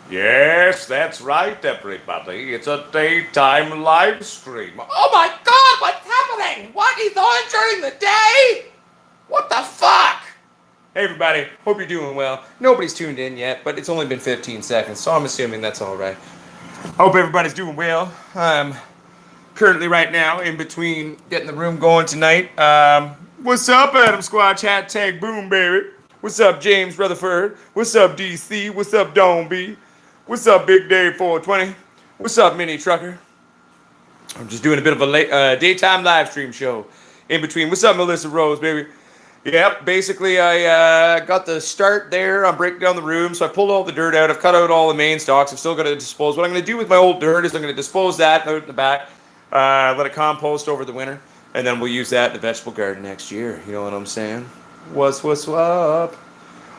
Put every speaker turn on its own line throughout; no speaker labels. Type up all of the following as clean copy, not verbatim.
Yes, that's right, everybody. It's a daytime live stream. Oh my god, what's happening? What is on during the day? What the fuck? Hey, everybody. Hope you're doing well. Nobody's tuned in yet, but it's only been 15 seconds, so I'm assuming that's all right. Hope everybody's doing well. I'm currently right now in between getting the room going tonight. What's up, Adam Squatch? Hashtag boom, baby. What's up, James Rutherford? What's up, DC? What's up, Don B? What's up, Big Dave 420? What's up, Mini Trucker? I'm just doing a bit of a daytime live stream show in between. What's up, Melissa Rose, baby? Yep, basically I got the start there. I'm breaking down the room, so I pulled all the dirt out. I've cut out all the main stocks. I'm still going to dispose. What I'm going to do with my old dirt is I'm going to dispose that out in the back, let it compost over the winter, and then we'll use that in the vegetable garden next year. You know what I'm saying? What's up?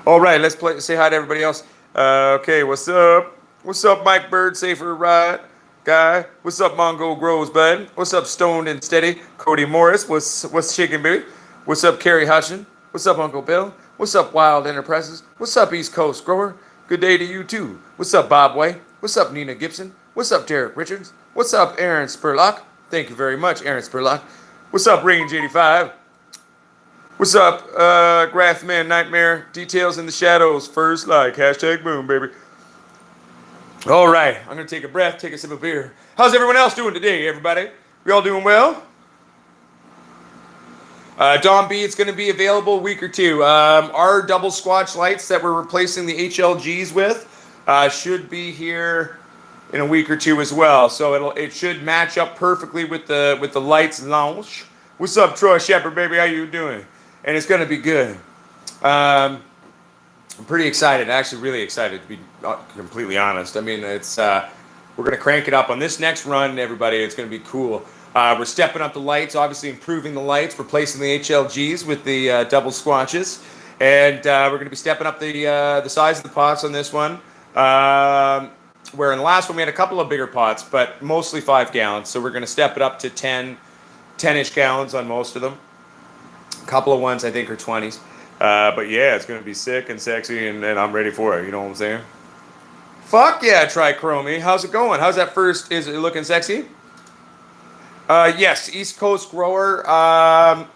All right, let's say hi to everybody else. Okay, what's up? What's up, Mike Bird, Safer Ride Guy? What's up, Mongo Grows, bud? What's up, Stoned and Steady? Cody Morris, what's shaking, baby? What's up, Carrie Hutchin? What's up, Uncle Bill? What's up, Wild Enterprises? What's up, East Coast Grower? Good day to you, too. What's up, Bob White? What's up, Nina Gibson? What's up, Derek Richards? What's up, Aaron Spurlock? Thank you very much, Aaron Spurlock. What's up, Range 85? What's up, Grathman Nightmare? Details in the shadows. First like. Hashtag boom, baby. All right. I'm going to take a breath, take a sip of beer. How's everyone else doing today, everybody? We all doing well? Don B, it's going to be available a week or two. Our double squatch lights that we're replacing the HLGs with should be here in a week or two as well. So it should match up perfectly with the lights launch. What's up, Troy Shepard, baby? How you doing? And it's going to be good. I'm pretty excited, actually really excited to be completely honest. I mean, we're going to crank it up on this next run, everybody. It's going to be cool. We're stepping up the lights, obviously improving the lights, replacing the HLGs with the double squatches. And we're going to be stepping up the size of the pots on this one. Where in the last one we had a couple of bigger pots, but mostly 5 gallons. So we're going to step it up to 10-ish gallons on most of them. A couple of ones I think are 20s. But yeah, it's going to be sick and sexy, and I'm ready for it. You know what I'm saying? Fuck yeah, Trichromy. How's it going? How's that first? Is it looking sexy? Yes, East Coast Grower. I'm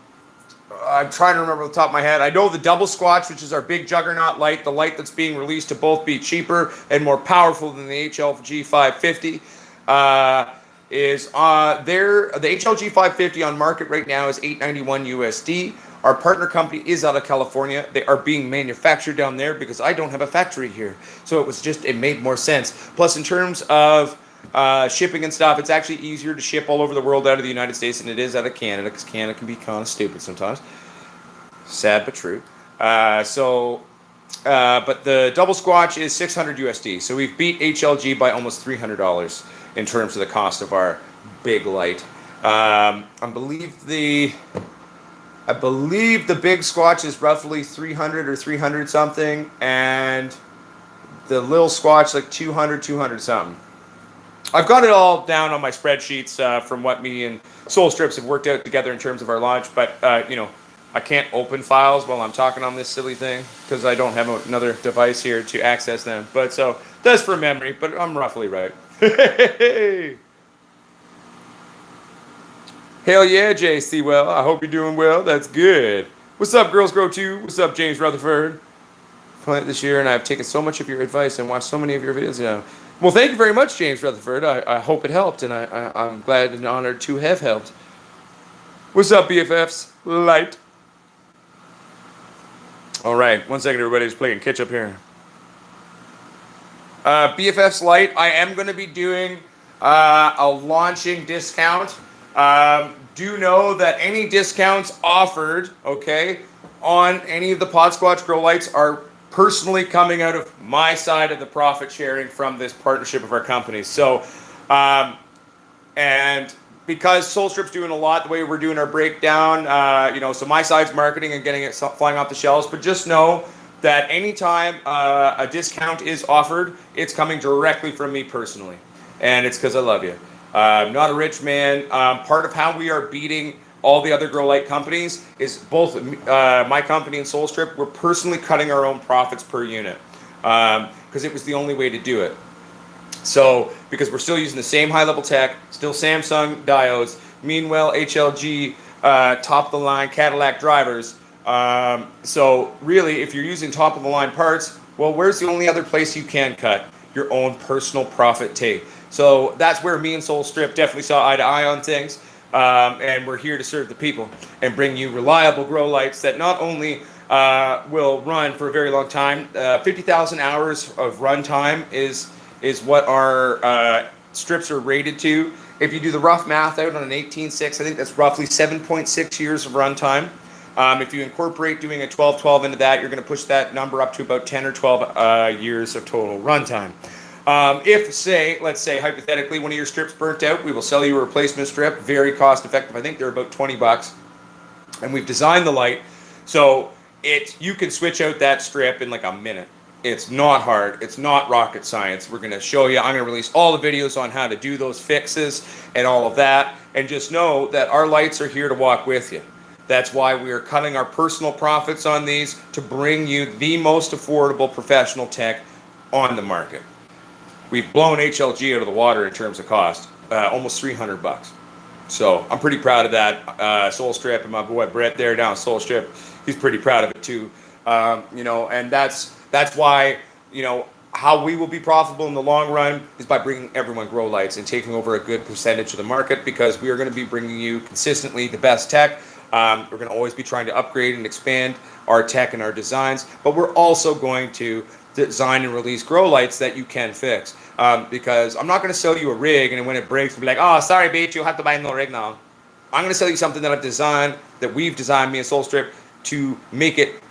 trying to remember off the top of my head. I know the double squatch, which is our big juggernaut light, the light that's being released to both be cheaper and more powerful than the HLG 550. Is there. The HLG 550 on market right now is $891 USD. Our partner company is out of California. They are being manufactured down there because I don't have a factory here. So it made more sense. Plus, in terms of shipping and stuff, it's actually easier to ship all over the world out of the United States than it is out of Canada, because Canada can be kind of stupid sometimes. Sad but true. But the double squatch is $600 USD. So we've beat HLG by almost $300 in terms of the cost of our big light. I believe the big squatch is roughly 300 or 300 something, and the little squatch like 200 something. I've got it all down on my spreadsheets from what me and Soul Strips have worked out together in terms of our launch, but I can't open files while I'm talking on this silly thing because I don't have another device here to access them. But so that's for memory, but I'm roughly right. Hell yeah, JC. Well, I hope you're doing well. That's good. What's up, Girls Grow 2? What's up, James Rutherford? Playing this year, and I've taken so much of your advice and watched so many of your videos. Yeah. Well, thank you very much, James Rutherford. I hope it helped, and I'm glad and honored to have helped. What's up, BFFs? Light. All right, 1 second, everybody. Just playing catch up here. BFFs Light, I am going to be doing a launching discount. Do know that any discounts offered, okay, on any of the Pod Squatch Grow Lights are personally coming out of my side of the profit sharing from this partnership of our companies. So, and because Soul Strip's doing a lot the way we're doing our breakdown, so my side's marketing and getting it flying off the shelves, but just know that anytime a discount is offered, it's coming directly from me personally. And it's because I love you. I'm not a rich man. Part of how we are beating all the other grow light companies is both my company and Soul Strip, we're personally cutting our own profits per unit. because it was the only way to do it. So, because we're still using the same high-level tech, still Samsung diodes, meanwhile HLG top-of-the-line Cadillac drivers. So really, if you're using top-of-the-line parts, well, where's the only other place you can cut? Your own personal profit take. So that's where me and Soul Strip definitely saw eye to eye on things. And we're here to serve the people and bring you reliable grow lights that not only will run for a very long time. 50,000 hours of run time is what our strips are rated to. If you do the rough math out on an 18.6, I think that's roughly 7.6 years of run time. If you incorporate doing a 12-12 into that, you're going to push that number up to about 10 or 12 years of total runtime. If, say, let's say, hypothetically, one of your strips burnt out, we will sell you a replacement strip, very cost effective. I think they're about 20 bucks. And we've designed the light so you can switch out that strip in like a minute. It's not hard. It's not rocket science. We're going to show you. I'm going to release all the videos on how to do those fixes and all of that. And just know that our lights are here to walk with you. That's why we are cutting our personal profits on these to bring you the most affordable professional tech on the market. We've blown HLG out of the water in terms of cost, almost 300 bucks. So I'm pretty proud of that. Soul Strip and my boy Brett there down Soul Strip, he's pretty proud of it too. And that's why, how we will be profitable in the long run is by bringing everyone grow lights and taking over a good percentage of the market, because we are going to be bringing you consistently the best tech. We're going to always be trying to upgrade and expand our tech and our designs, but we're also going to design and release grow lights that you can fix. Because I'm not going to sell you a rig and when it breaks, we'll be like, oh, sorry, bitch, you'll have to buy a new rig now. I'm going to sell you something that I've designed, that we've designed, me and Soul Strip, to make it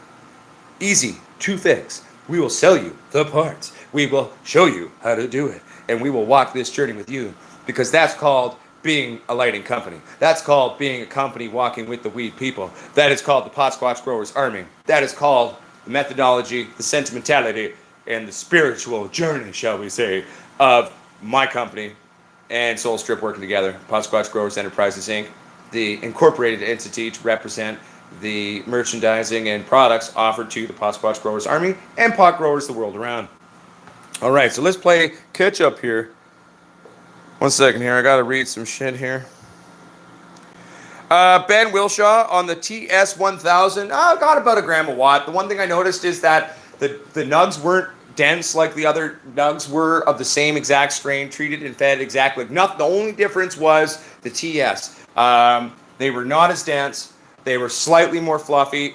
easy to fix. We will sell you the parts. We will show you how to do it. And we will walk this journey with you, because that's called being a lighting company. That's called being a company walking with the weed people. That is called the Pot Squatch Growers Army. That is called the methodology, the sentimentality, and the spiritual journey, shall we say, of my company and Soul Strip working together. Pot Squatch Growers Enterprises, Inc., the incorporated entity to represent the merchandising and products offered to the Pot Squatch Growers Army and pot growers the world around. All right, so let's play catch up here. 1 second here, I gotta read some shit here. Ben Wilshaw on the TS1000, got about a gram a watt. The one thing I noticed is that the nugs weren't dense like the other nugs were of the same exact strain, treated and fed exactly. The only difference was the TS. They were not as dense. They were slightly more fluffy.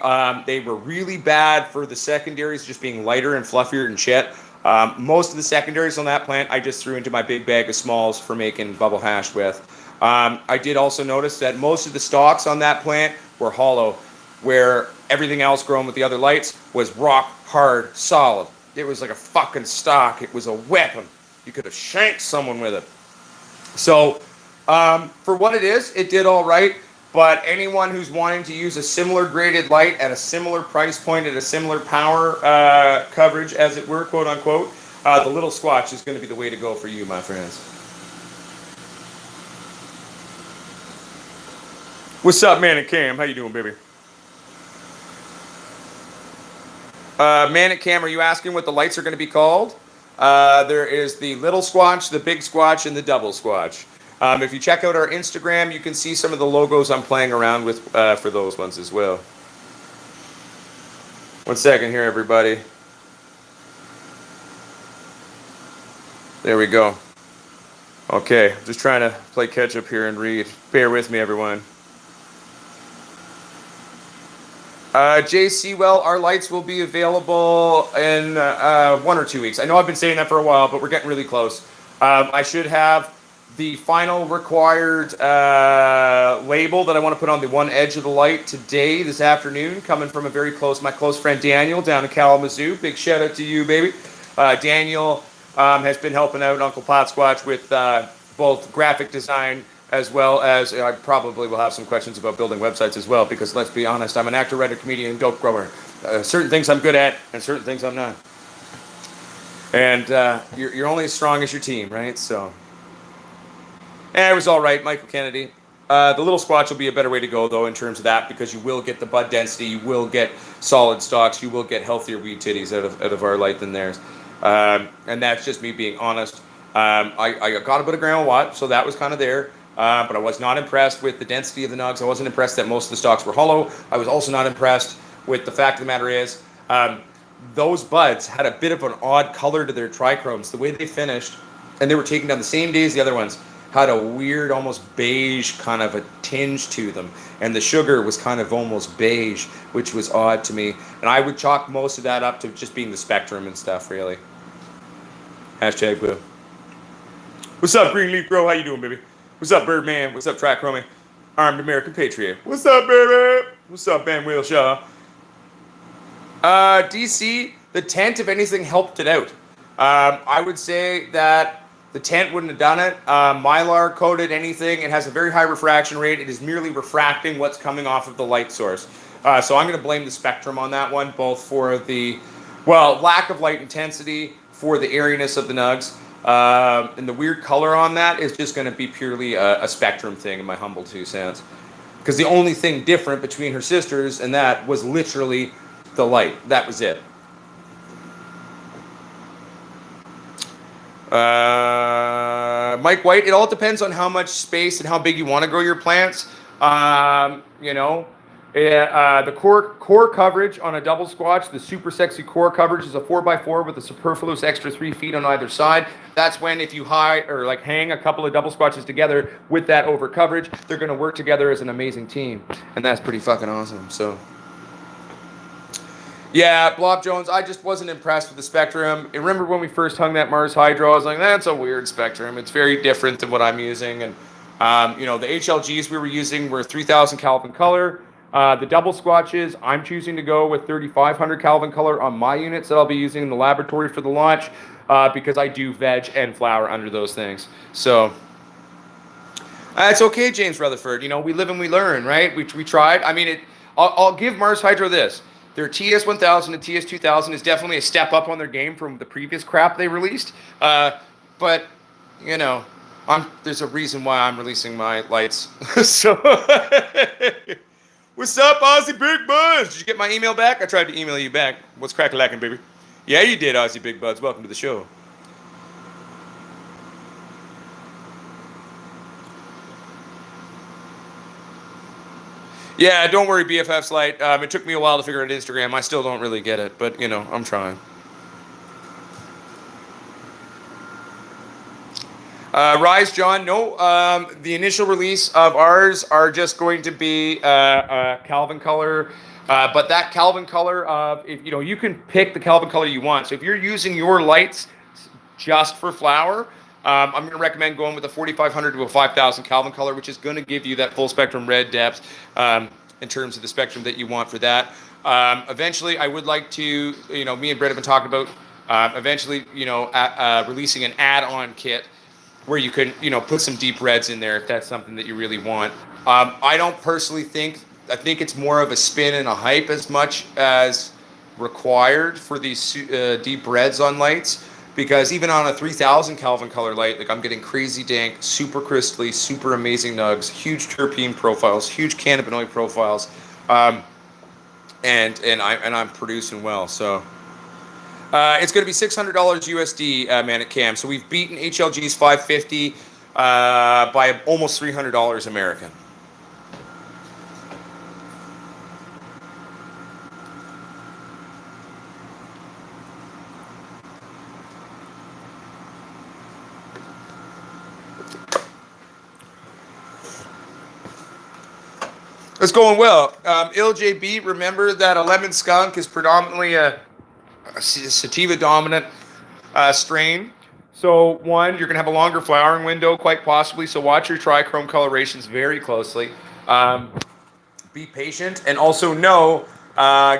They were really bad for the secondaries just being lighter and fluffier and shit. Most of the secondaries on that plant I just threw into my big bag of smalls for making bubble hash with. I did also notice that most of the stalks on that plant were hollow, where everything else grown with the other lights was rock hard, solid. It was like a fucking stock. It was a weapon. You could have shanked someone with it. So for what it is, it did all right. But anyone who's wanting to use a similar graded light at a similar price point, at a similar power coverage, as it were, quote unquote, the little Squatch is going to be the way to go for you, my friends. What's up, Man and Cam? How you doing, baby? Man and Cam, are you asking what the lights are going to be called? There is the little Squatch, the big Squatch, and the double Squatch. If you check out our Instagram, you can see some of the logos I'm playing around with for those ones as well. 1 second here, everybody. There we go. Okay, just trying to play catch up here and read. Bear with me, everyone. Jay Sewell, our lights will be available in 1 or 2 weeks. I know I've been saying that for a while, but we're getting really close. I should have the final required label that I want to put on the one edge of the light today, this afternoon, coming from my close friend Daniel down in Kalamazoo. Big shout out to you, baby. Daniel has been helping out Uncle Pot Squatch with both graphic design, as well as I probably will have some questions about building websites as well, because let's be honest, I'm an actor, writer, comedian, and dope grower. Certain things I'm good at, and certain things I'm not. And you're only as strong as your team, right? So, it was all right, Michael Kennedy. The little Squatch will be a better way to go, though, in terms of that, because you will get the bud density, you will get solid stalks, you will get healthier weed titties out of our light than theirs. And that's just me being honest. I got a bit of Grandma Watt, so that was kind of there. But I was not impressed with the density of the nugs. I wasn't impressed that most of the stalks were hollow. I was also not impressed with the fact of the matter is, those buds had a bit of an odd color to their trichromes. The way they finished, and they were taken down the same day as the other ones, had a weird, almost beige kind of a tinge to them. And the sugar was kind of almost beige, which was odd to me. And I would chalk most of that up to just being the spectrum and stuff, really. Hashtag boo. What's up, Greenleaf Bro? How you doing, baby? What's up, Birdman? What's up, Trichrome? Armed American Patriot. What's up, baby? What's up, Ben Wheelshaw? DC, the tent, if anything, helped it out. I would say that the tent wouldn't have done it. Mylar coated anything. It has a very high refraction rate. It is merely refracting what's coming off of the light source. So I'm going to blame the spectrum on that one, both for the, well, lack of light intensity, for the airiness of the nugs. And the weird color on that is just going to be purely a spectrum thing, in my humble 2 cents. Because the only thing different between her sisters and that was literally the light. That was it. Mike White, it all depends on how much space and how big you want to grow your plants. You know, the core coverage on a double squash, the super sexy core coverage is a 4x4 with a superfluous extra 3 feet on either side. That's when if you hang a couple of double squashes together with that over coverage, they're going to work together as an amazing team. And that's pretty fucking awesome. So yeah, Blob Jones, I just wasn't impressed with the spectrum. I remember when we first hung that Mars Hydro, I was like, that's a weird spectrum. It's very different than what I'm using. And, you know, the HLGs we were using were 3,000 Kelvin color. The double squatches, I'm choosing to go with 3,500 Kelvin color on my units that I'll be using in the laboratory for the launch, because I do veg and flower under those things. So it's okay, James Rutherford. You know, we live and we learn, right? We tried. I mean, I'll give Mars Hydro this. Their TS1000 and TS2000 is definitely a step up on their game from the previous crap they released. But, you know, there's a reason why I'm releasing my lights. So, what's up, Aussie Big Buds? Did you get my email back? I tried to email you back. What's crack-a-lackin', baby? Yeah, you did, Aussie Big Buds. Welcome to the show. Yeah, don't worry, BFF's light. It took me a while to figure out Instagram. I still don't really get it, but, you know, I'm trying. Rise, John. No, the initial release of ours are just going to be Kelvin color. But that Kelvin color, if, you know, you can pick the Kelvin color you want. So if you're using your lights just for flower, I'm going to recommend going with a 4,500 to a 5,000 Kelvin color, which is going to give you that full spectrum red depth in terms of the spectrum that you want for that. Eventually, I would like to, you know, me and Brett have been talking about eventually, you know, releasing an add-on kit where you can, you know, put some deep reds in there if that's something that you really want. I don't personally think, I think it's more of a spin and a hype as much as required for these deep reds on lights. Because even on a 3,000 Kelvin color light, like I'm getting crazy dank, super crystally, super amazing nugs, huge terpene profiles, huge cannabinoid profiles, and I'm producing well. So it's going to be $600 USD, man, at Cam. So we've beaten HLG's 550 by almost $300 American. It's going well. LJB, remember that a lemon skunk is predominantly a sativa dominant strain. So one, you're going to have a longer flowering window, quite possibly. So watch your trichrome colorations very closely. Be patient, and also know,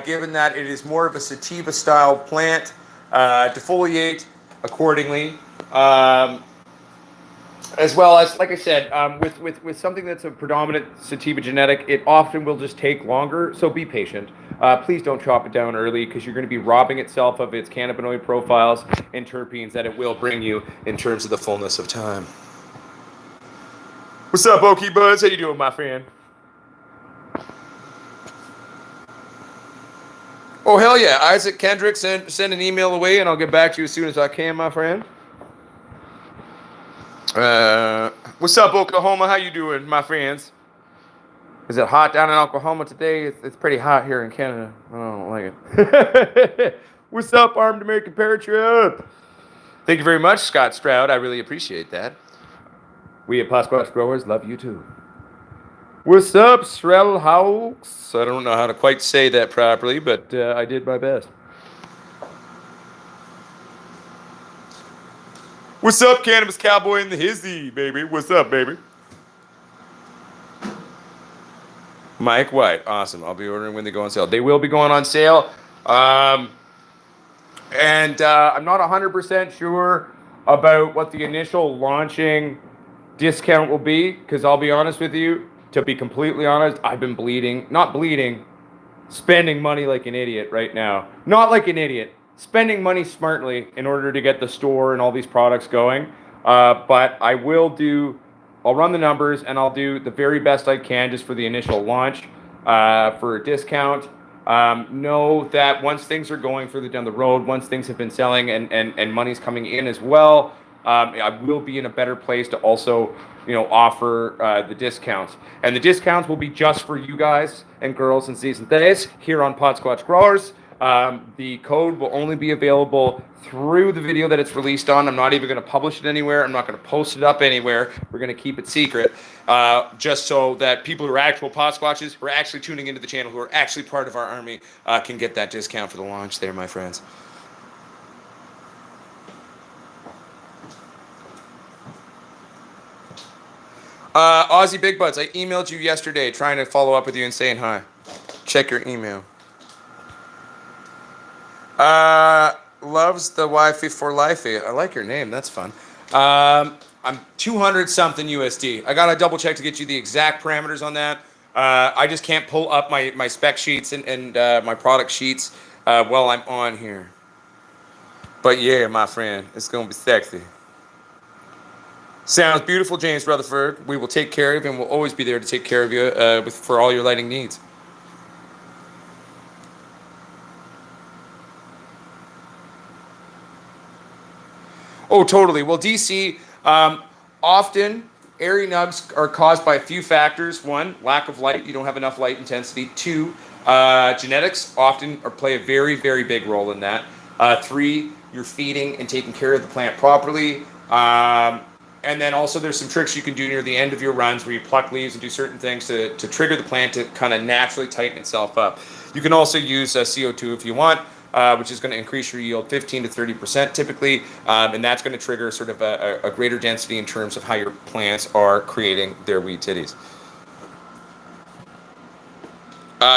given that it is more of a sativa style plant, defoliate accordingly. As well as, like I said, with something that's a predominant sativa genetic, it often will just take longer, so be patient. Please don't chop it down early, because you're going to be robbing itself of its cannabinoid profiles and terpenes that it will bring you in terms of the fullness of time. What's up, Okie Buds? How you doing, my friend? Oh, hell yeah. Isaac Kendrick, send an email away and I'll get back to you as soon as I can, my friend. What's up, Oklahoma? How you doing, my friends? Is it hot down in Oklahoma today? It's pretty hot here in Canada. I don't like it. What's up, Armed American Paratroop? Thank you very much, Scott Stroud. I really appreciate that. We at Pasquatch Growers love you too. What's up, Srel Hawks? I don't know how to quite say that properly, but I did my best. What's up, Cannabis Cowboy in the hizzy, baby? What's up, baby? Mike White, awesome. I'll be ordering when they go on sale. They will be going on sale. And I'm not 100% sure about what the initial launching discount will be, because I'll be honest with you, to be completely honest, I've been spending money like an idiot right now. Not like an idiot, spending money smartly in order to get the store and all these products going. But I'll run the numbers and I'll do the very best I can just for the initial launch for a discount. Know that once things are going further down the road, once things have been selling and money's coming in as well, I will be in a better place to also, offer the discounts. And the discounts will be just for you guys and girls and Z's and Th's here on Pod Squatch Growers. The code will only be available through the video that it's released on. I'm not even going to publish it anywhere. I'm not going to post it up anywhere. We're going to keep it secret, just so that people who are actual Pod Squatches, who are actually tuning into the channel, who are actually part of our army, can get that discount for the launch there, my friends. Aussie Big Butts, I emailed you yesterday trying to follow up with you and saying hi. Check your email. Loves the Wi-Fi for Lifey. I like your name. That's fun. I'm 200 something USD. I gotta double check to get you the exact parameters on that. I just can't pull up my spec sheets and my product sheets while I'm on here. But yeah, my friend, it's gonna be sexy. Sounds beautiful, James Rutherford. We will take care of you, and we'll always be there to take care of you for all your lighting needs. Oh, totally. Well, DC, often airy nugs are caused by a few factors. One, lack of light. You don't have enough light intensity. Two, genetics often play a very, very big role in that. Three, you're feeding and taking care of the plant properly. And then also there's some tricks you can do near the end of your runs where you pluck leaves and do certain things to trigger the plant to kind of naturally tighten itself up. You can also use CO2 if you want, which is going to increase your yield 15 to 30% typically, and that's going to trigger sort of a greater density in terms of how your plants are creating their weed titties.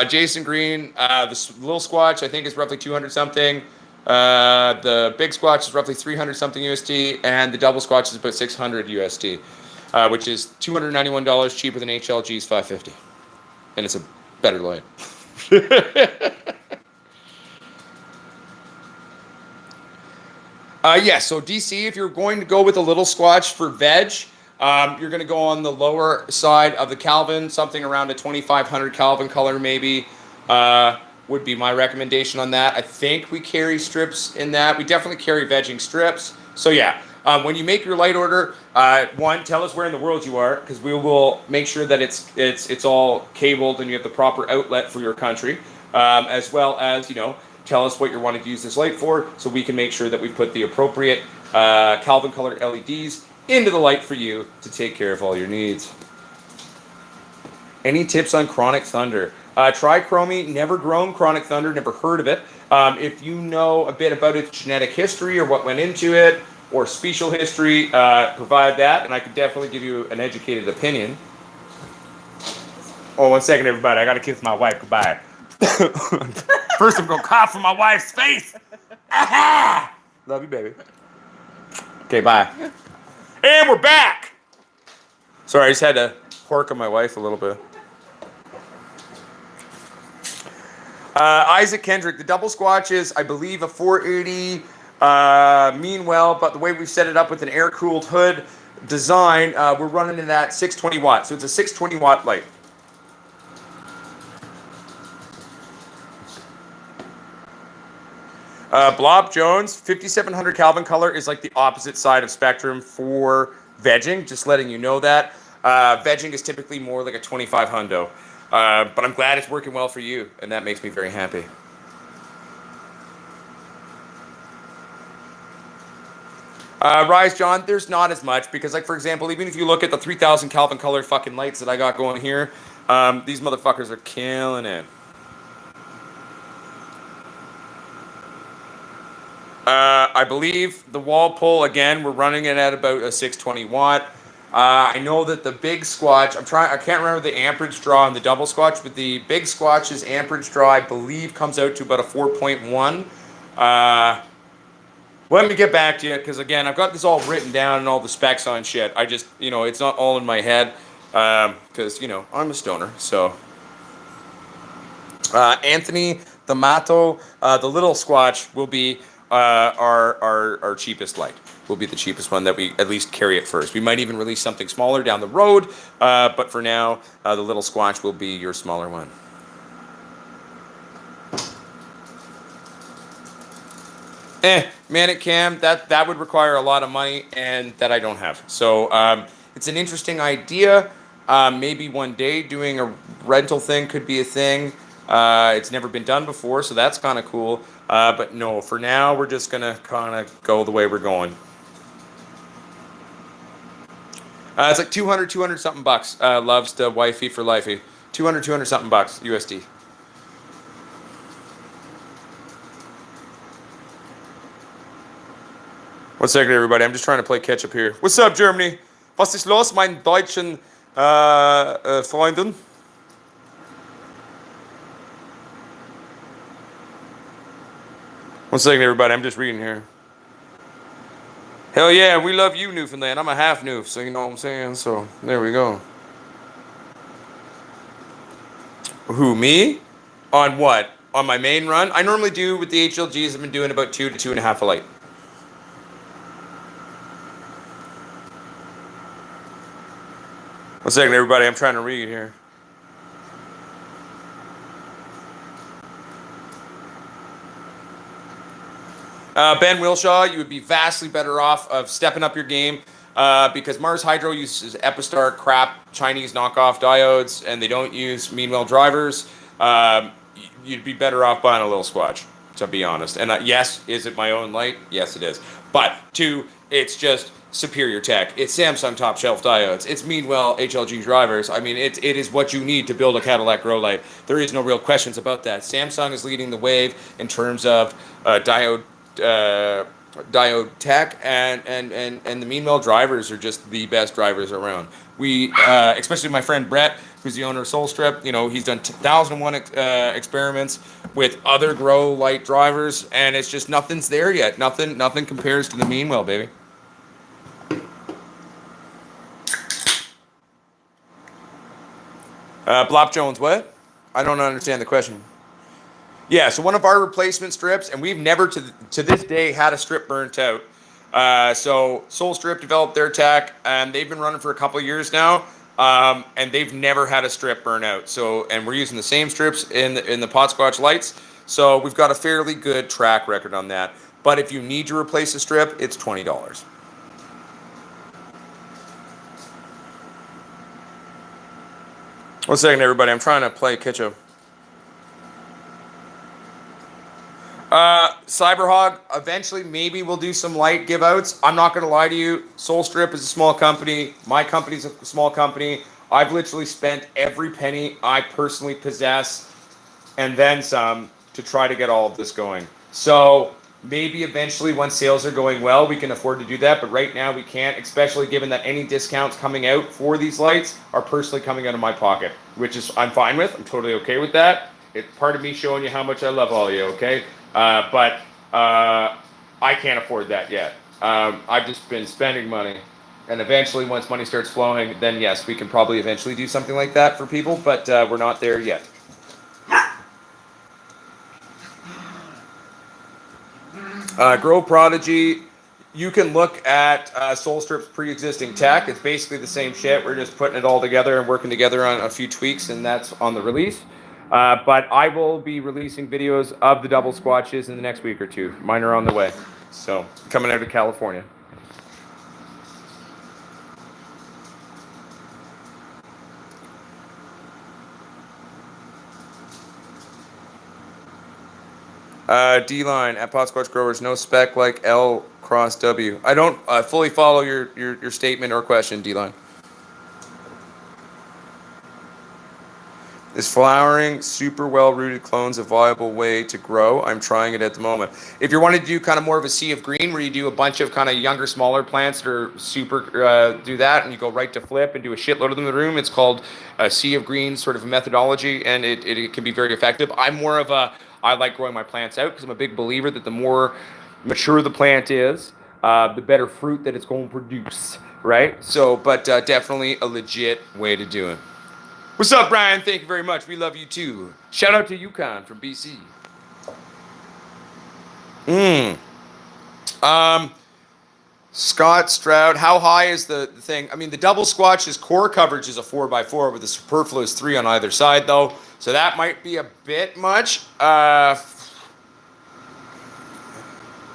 Jason Green, the little squatch I think is roughly 200 something. The big squatch is roughly 300 something USD, and the double squatch is about 600 USD, which is $291 cheaper than HLG's 550, and it's a better light. Yeah, so DC, if you're going to go with a little squatch for veg, you're going to go on the lower side of the Kelvin, something around a 2500 Kelvin color maybe, would be my recommendation on that. I think we carry strips in that. We definitely carry vegging strips. So yeah, when you make your light order, one, tell us where in the world you are, because we will make sure that it's all cabled and you have the proper outlet for your country, as well as, tell us what you're wanting to use this light for, so we can make sure that we put the appropriate Kelvin colored LEDs into the light for you to take care of all your needs. Any tips on Chronic Thunder? Trichromy, never grown Chronic Thunder, never heard of it. If you know a bit about its genetic history or what went into it, or special history, provide that, and I could definitely give you an educated opinion. Oh, 1 second, everybody. I got to kiss my wife goodbye. First, I'm going to cough in my wife's face. Love you, baby. Okay, bye. And we're back. Sorry, I just had to pork on my wife a little bit. Isaac Kendrick, the double squatch is, I believe, a 480 mean well, but the way we've set it up with an air-cooled hood design, we're running it at 620 watts. So it's a 620 watt light. Blob Jones, 5700 Kelvin color is like the opposite side of spectrum for vegging. Just letting you know that. Vegging is typically more like a 25 hundo. But I'm glad it's working well for you, and that makes me very happy. Rise, John, there's not as much because, like, for example, even if you look at the 3000 Kelvin color fucking lights that I got going here, these motherfuckers are killing it. I believe the wall pull, again, we're running it at about a 620 watt. I know that the big Squatch, I can't remember the amperage draw on the double Squatch, but the big Squatch's amperage draw, I believe, comes out to about a 4.1. Let me get back to you, because again, I've got this all written down and all the specs on shit. I just, it's not all in my head, because, I'm a stoner, so. Anthony, the Mato, the little Squatch will be our cheapest light. Will be the cheapest one that we at least carry at first. We might even release something smaller down the road, but for now, the little Squatch will be your smaller one. Manic Cam, that would require a lot of money, and that I don't have. So it's an interesting idea. Maybe one day doing a rental thing could be a thing. It's never been done before, so that's kind of cool. But no, for now, we're just going to kind of go the way we're going. It's like 200 something bucks. Loves the wifey for lifey. 200 something bucks USD. One second, everybody. I'm just trying to play catch up here. What's up, Germany? Was ist los, mein deutschen Freunden? One second, everybody. I'm just reading here. Hell yeah, we love you, Newfoundland. I'm a half Newf, so you know what I'm saying? So, there we go. Who, me? On what? On my main run? I normally do with the HLGs, I've been doing about 2 to 2.5 a light. One second, everybody. I'm trying to read here. Ben Wilshaw, you would be vastly better off of stepping up your game because Mars Hydro uses Epistar crap Chinese knockoff diodes, and they don't use Meanwell drivers. You'd be better off buying a little Squatch, to be honest. And yes, is it my own light? Yes, it is. But two, it's just superior tech. It's Samsung top shelf diodes. It's Meanwell HLG drivers. I mean, it is what you need to build a Cadillac grow light. There is no real questions about that. Samsung is leading the wave in terms of diode tech, and the Meanwell drivers are just the best drivers around. We, especially my friend Brett, who's the owner of SoulStrip, he's done 1,001 experiments with other grow light drivers, and it's just nothing's there yet. Nothing compares to the Meanwell, baby. Blop Jones, what? I don't understand the question. Yeah, so one of our replacement strips, and we've never to this day had a strip burnt out. So SoulStrip developed their tech, and they've been running for a couple of years now, and they've never had a strip burn out. So, and we're using the same strips in the Pot Squatch lights, so we've got a fairly good track record on that. But if you need to replace a strip, it's $20. One second, everybody. I'm trying to play catch up. Cyberhog, eventually maybe we'll do some light give outs. I'm not going to lie to you. SoulStrip is a small company. My company's a small company. I've literally spent every penny I personally possess and then some to try to get all of this going. So maybe eventually once sales are going well, we can afford to do that. But right now we can't, especially given that any discounts coming out for these lights are personally coming out of my pocket, which is I'm fine with. I'm totally okay with that. It's part of me showing you how much I love all of you, okay? But I can't afford that yet. I've just been spending money. And eventually, once money starts flowing, then yes, we can probably eventually do something like that for people, but we're not there yet. Grow Prodigy, you can look at SoulStrip's pre-existing tech. It's basically the same shit. We're just putting it all together and working together on a few tweaks, and that's on the release. But I will be releasing videos of the double squatches in the next week or two. Mine are on the way. So, coming out of California. D-line at Pot Squatch Growers, no spec like L cross W. I don't fully follow your statement or question, D-line. Is flowering super well-rooted clones a viable way to grow? I'm trying it at the moment. If you're wanting to do kind of more of a sea of green, where you do a bunch of kind of younger, smaller plants that are super, do that, and you go right to flip and do a shitload of them in the room, it's called a sea of green sort of methodology, and it can be very effective. I'm more of a, I like growing my plants out because I'm a big believer that the more mature the plant is, the better fruit that it's going to produce, right? So, but definitely a legit way to do it. What's up, Brian? Thank you very much. We love you too. Shout out to Yukon from BC. Scott Stroud, how high is the thing? I mean, the double squatch's core coverage is a 4x4 with a superfluous 3 on either side, though. So that might be a bit much. But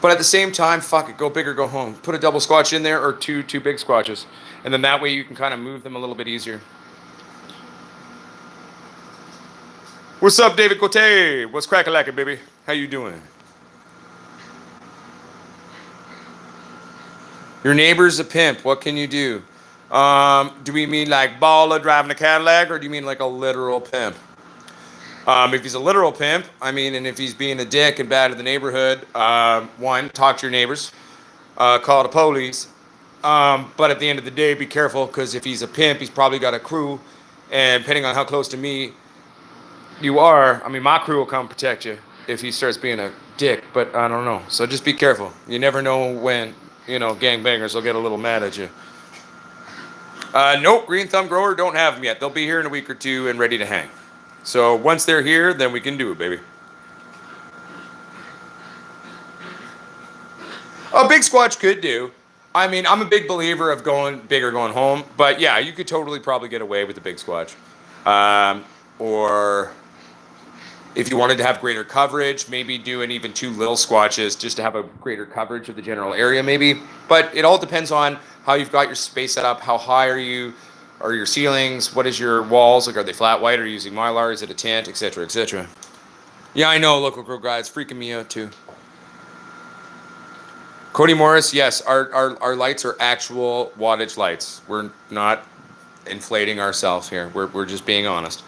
at the same time, fuck it, go big or go home. Put a double squatch in there or two big squatches. And then that way you can kind of move them a little bit easier. What's up, David Cote? What's crack-a-lackin', baby? How you doing? Your neighbor's a pimp. What can you do? Do we mean like baller driving a Cadillac, or do you mean like a literal pimp? If he's a literal pimp, I mean, and if he's being a dick and bad to the neighborhood, one, talk to your neighbors, call the police. But at the end of the day, be careful, because if he's a pimp, he's probably got a crew, and depending on how close to me you are, I mean, my crew will come protect you if he starts being a dick, but I don't know. So just be careful. You never know when, gangbangers will get a little mad at you. Nope, Green Thumb Grower don't have them yet. They'll be here in a week or two and ready to hang. So once they're here, then we can do it, baby. A big squatch could do. I mean, I'm a big believer of going big or going home, but yeah, you could totally probably get away with the big squatch. Or if you wanted to have greater coverage, maybe do an even 2 little squatches just to have a greater coverage of the general area, maybe. But it all depends on how you've got your space set up. How high are your ceilings? What is your walls? Like, are they flat white? Are you using Mylar? Is it a tent? Etc. Etc. Yeah, I know, local grow guy. It's freaking me out too. Cody Morris, yes, our lights are actual wattage lights. We're not inflating ourselves here. We're just being honest.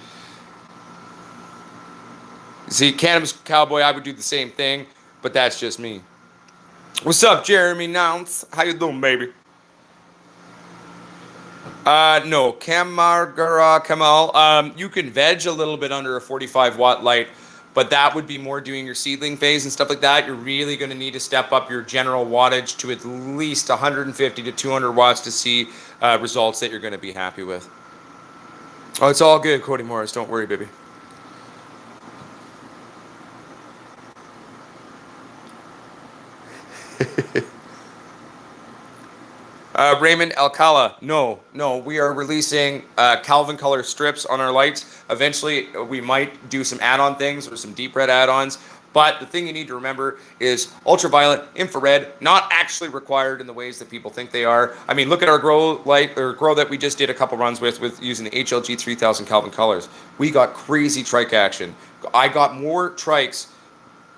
See, Cannabis Cowboy, I would do the same thing, but that's just me. What's up, Jeremy Nance? How you doing, baby? No, Kamal, you can veg a little bit under a 45 watt light, but that would be more doing your seedling phase and stuff like that. You're really going to need to step up your general wattage to at least 150 to 200 watts to see results that you're going to be happy with. Oh, it's all good, Cody Morris. Don't worry, baby. Raymond Alcala, no, we are releasing Calvin color strips on our lights. Eventually, we might do some add-on things or some deep red add-ons. But the thing you need to remember is ultraviolet, infrared, not actually required in the ways that people think they are. I mean, look at our grow that we just did a couple runs with using the HLG 3000 Calvin colors. We got crazy trike action. I got more trikes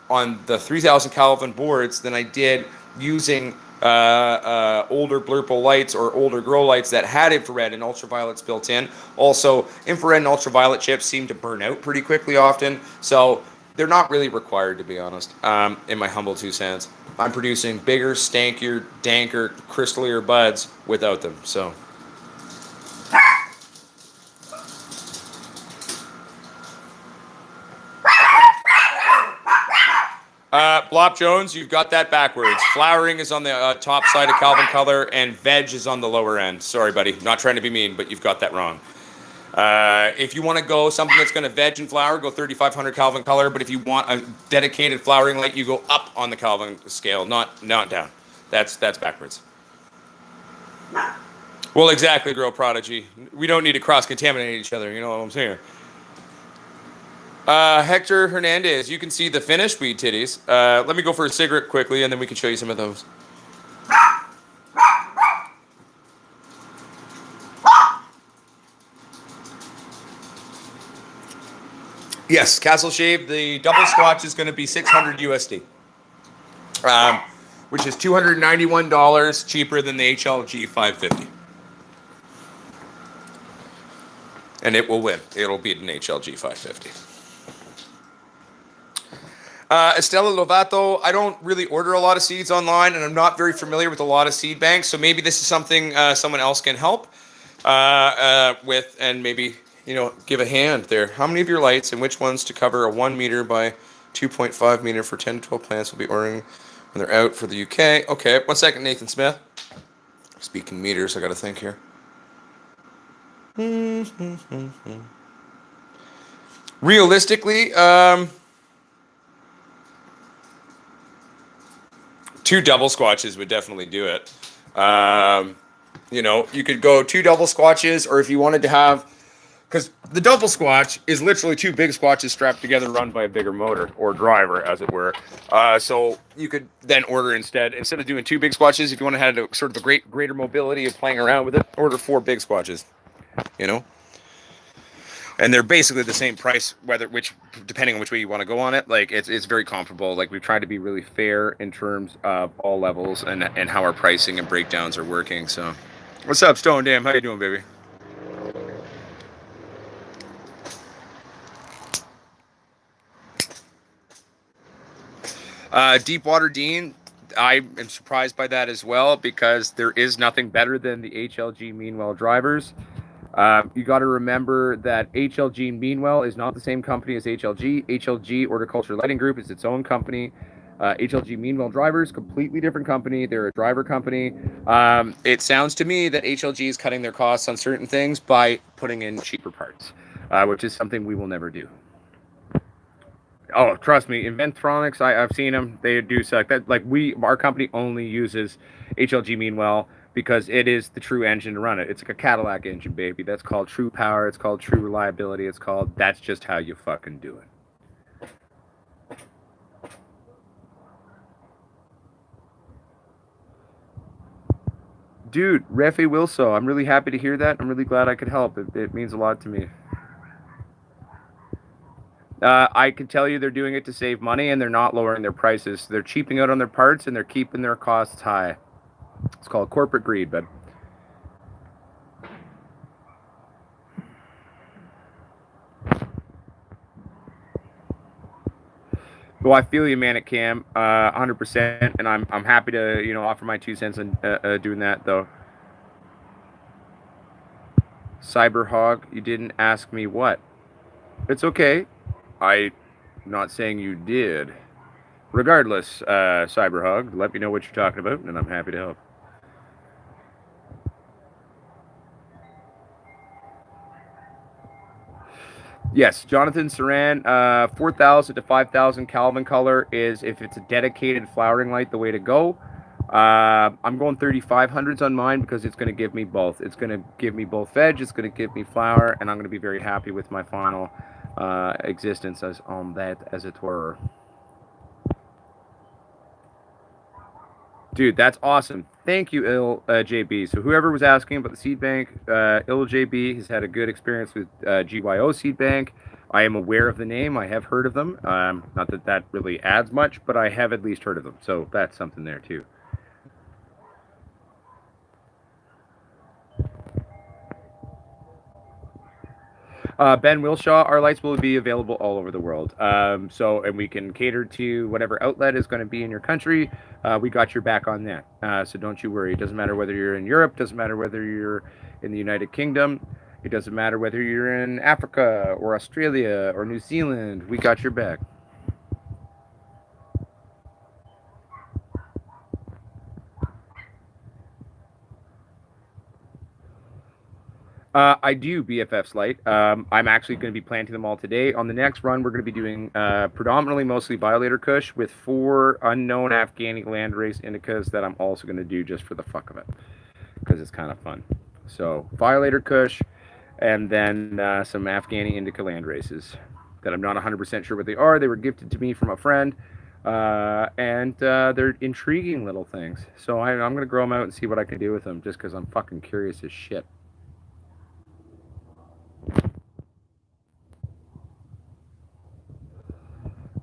on the 3000 Kelvin boards than I did using older Blurple lights or older grow lights that had infrared and ultraviolets built in. Also, infrared and ultraviolet chips seem to burn out pretty quickly often, so they're not really required, to be honest, in my humble 2 cents. I'm producing bigger, stankier, danker, crystallier buds without them, so... Blop Jones, you've got that backwards. Flowering is on the top side of Calvin color, and veg is on the lower end. Sorry, buddy. Not trying to be mean, but you've got that wrong. If you want to go something that's going to veg and flower, go 3500 Calvin color. But if you want a dedicated flowering light, you go up on the Calvin scale, not down. That's backwards. Well, exactly, Girl Prodigy. We don't need to cross-contaminate each other. You know what I'm saying? Hector Hernandez, you can see the finished weed titties. Let me go for a cigarette quickly, and then we can show you some of those. Yes, Castle Shave. The double squatch is going to be $600 USD, which is $291 cheaper than the HLG 550. And it will win. It'll beat an HLG 550. Estela Lovato, I don't really order a lot of seeds online, and I'm not very familiar with a lot of seed banks, so maybe this is something someone else can help with, and maybe, give a hand there. How many of your lights and which ones to cover a 1 meter by 2.5 meter for 10 to 12 plants will be ordering when they're out for the UK? Okay, 1 second, Nathan Smith. Speaking meters, I got to think here. Realistically, 2 double squatches would definitely do it. You could go 2 double squatches, or if you wanted to have, because the double squatch is literally 2 big squatches strapped together, run by a bigger motor or driver, as it were. So you could then order instead of doing 2 big squatches, if you want to have sort of the greater mobility of playing around with it, order 4 big squatches. And they're basically the same price, depending on which way you want to go on it. Like it's very comparable. Like we've tried to be really fair in terms of all levels and how our pricing and breakdowns are working. So, what's up, Stone Dam? How you doing, baby? Deepwater Dean, I am surprised by that as well, because there is nothing better than the HLG Meanwell drivers. You got to remember that HLG Meanwell is not the same company as HLG. HLG Horticulture Lighting Group is its own company. HLG Meanwell Drivers, completely different company. They're a driver company. It sounds to me that HLG is cutting their costs on certain things by putting in cheaper parts, which is something we will never do. Oh, trust me, Inventronics, I've seen them. They do suck. Our company only uses HLG Meanwell because it is the true engine to run it. It's like a Cadillac engine, baby. That's called true power. It's called true reliability. That's just how you fucking do it. Dude, Refe Wilso, I'm really happy to hear that. I'm really glad I could help. It means a lot to me. I can tell you they're doing it to save money, and they're not lowering their prices. They're cheaping out on their parts, and they're keeping their costs high. It's called corporate greed, bud. Well, I feel you, Manic Cam, 100%, and I'm happy to offer my 2 cents on doing that, though. Cyberhog, you didn't ask me what. It's okay. I'm not saying you did. Regardless, Cyberhog, let me know what you're talking about, and I'm happy to help. Yes, Jonathan Saran, 4,000 to 5,000 Kelvin color is, if it's a dedicated flowering light, the way to go. I'm going 3500s on mine because it's going to give me both. It's going to give me both veg, it's going to give me flower, and I'm going to be very happy with my final existence on that, as it were. Dude, that's awesome. Thank you, JB. So whoever was asking about the seed bank, JB has had a good experience with GYO Seed Bank. I am aware of the name. I have heard of them. Not that really adds much, but I have at least heard of them. So that's something there too. Ben Wilshaw, our lights will be available all over the world. And we can cater to whatever outlet is going to be in your country. We got your back on that. So don't you worry. It doesn't matter whether you're in Europe, doesn't matter whether you're in the United Kingdom. It doesn't matter whether you're in Africa or Australia or New Zealand. We got your back. I do BFF's light. I'm actually going to be planting them all today. On the next run, we're going to be doing predominantly mostly Violator Kush with 4 unknown Afghani landrace indicas that I'm also going to do just for the fuck of it, because it's kind of fun. So Violator Kush, and then some Afghani indica land races.
that I'm not 100% sure what they are. They were gifted to me from a friend, and they're intriguing little things. So I'm going to grow them out and see what I can do with them, just because I'm fucking curious as shit.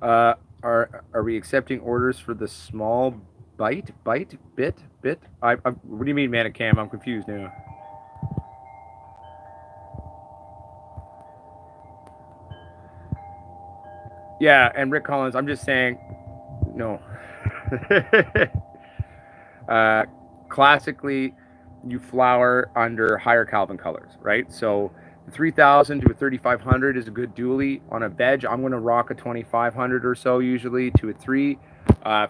Are we accepting orders for the small bit? What do you mean, Manicam? I'm confused now. Yeah, and Rick Collins, I'm just saying, no. uh, Classically, you flower under higher Kelvin colors, right? So the 3000 to a 3500 is a good dually. On a veg, I'm going to rock a 2500 or so usually to a 3.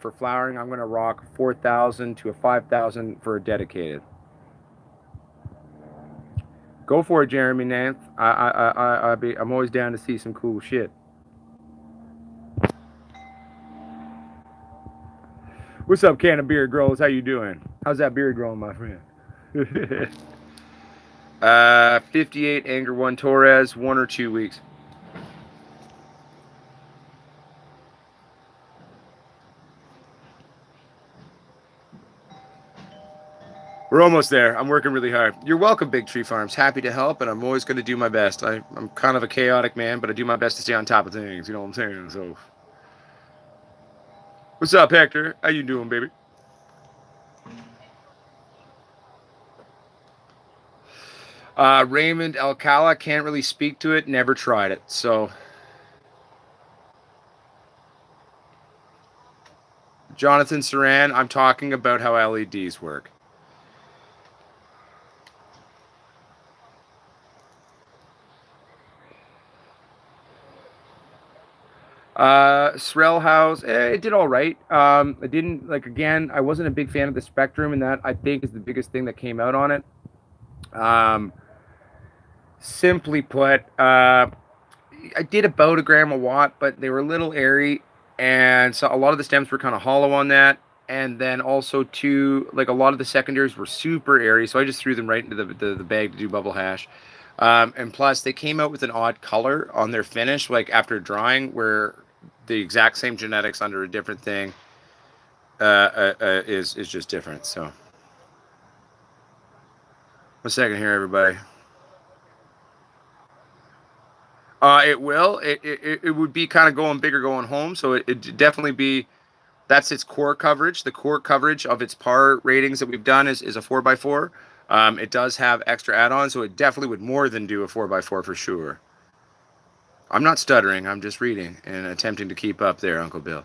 For flowering, I'm going to rock 4000 to a 5000 for a dedicated. Go for it, Jeremy Nance. I'm always down to see some cool shit. What's up, Can of Beard Grows? How you doing? How's that beard growing, my friend? 58 Anger 1 Torres, 1 or 2 weeks. We're almost there. I'm working really hard. You're welcome, Big Tree Farms. Happy to help, and I'm always going to do my best. I'm kind of a chaotic man, but I do my best to stay on top of things. You know what I'm saying? So, what's up, Hector? How you doing, baby? Raymond Alcala, can't really speak to it. Never tried it. So, Jonathan Saran, I'm talking about how LEDs work. Srel House, it did all right. I didn't like again. I wasn't a big fan of the Spectrum, and that I think is the biggest thing that came out on it. Um, Simply put, I did about a gram a watt, but they were a little airy, and so a lot of the stems were kind of hollow on that. And then also too, like a lot of the secondaries were super airy, so I just threw them right into the bag to do bubble hash. And plus, they came out with an odd color on their finish, like after drying, where the exact same genetics under a different thing is just different. So, one second here, everybody. It will. It would be kind of going big or going home, so it definitely be. That's its core coverage. The core coverage of its par ratings that we've done is a 4x4. It does have extra add-ons, so it definitely would more than do a 4x4 for sure. I'm not stuttering. I'm just reading and attempting to keep up there, Uncle Bill.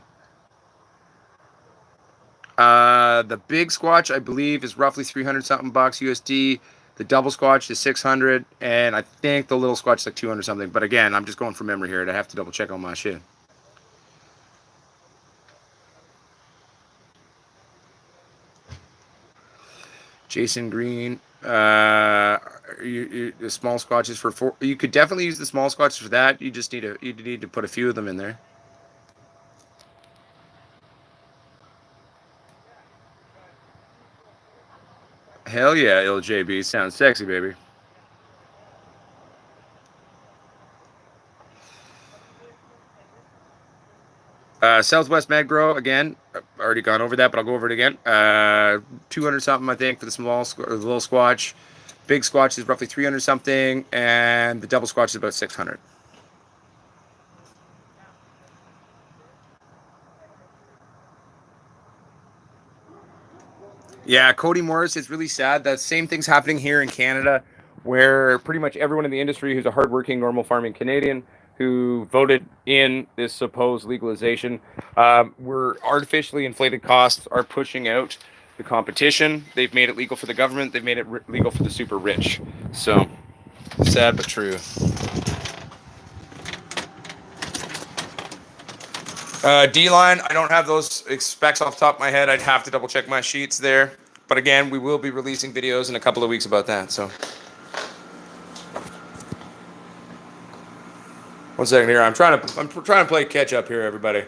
The big Squatch, I believe, is roughly 300 something bucks USD. The double Squatch is 600, and I think the little Squatch is like 200 something. But again, I'm just going from memory here. I have to double check on my shit. Jason Green. The small Squatches for 4. You could definitely use the small Squatches for that. You need to put a few of them in there. Hell yeah, LJB sounds sexy, baby. Southwest Maggrow again. I've already gone over that, but I'll go over it again. 200 something, I think, for the little Squatch. Big Squatch is roughly 300 something, and the double Squatch is about 600. Yeah, Cody Morris. It's really sad. That same thing's happening here in Canada, where pretty much everyone in the industry who's a hardworking, normal farming Canadian who voted in this supposed legalization, where artificially inflated costs are pushing out the competition. They've made it legal for the government. They've made it legal for the super rich. So sad but true. D-line, I don't have those specs off the top of my head. I'd have to double check my sheets there. But again, we will be releasing videos in a couple of weeks about that. So, one second here. I'm trying to play catch up here, everybody.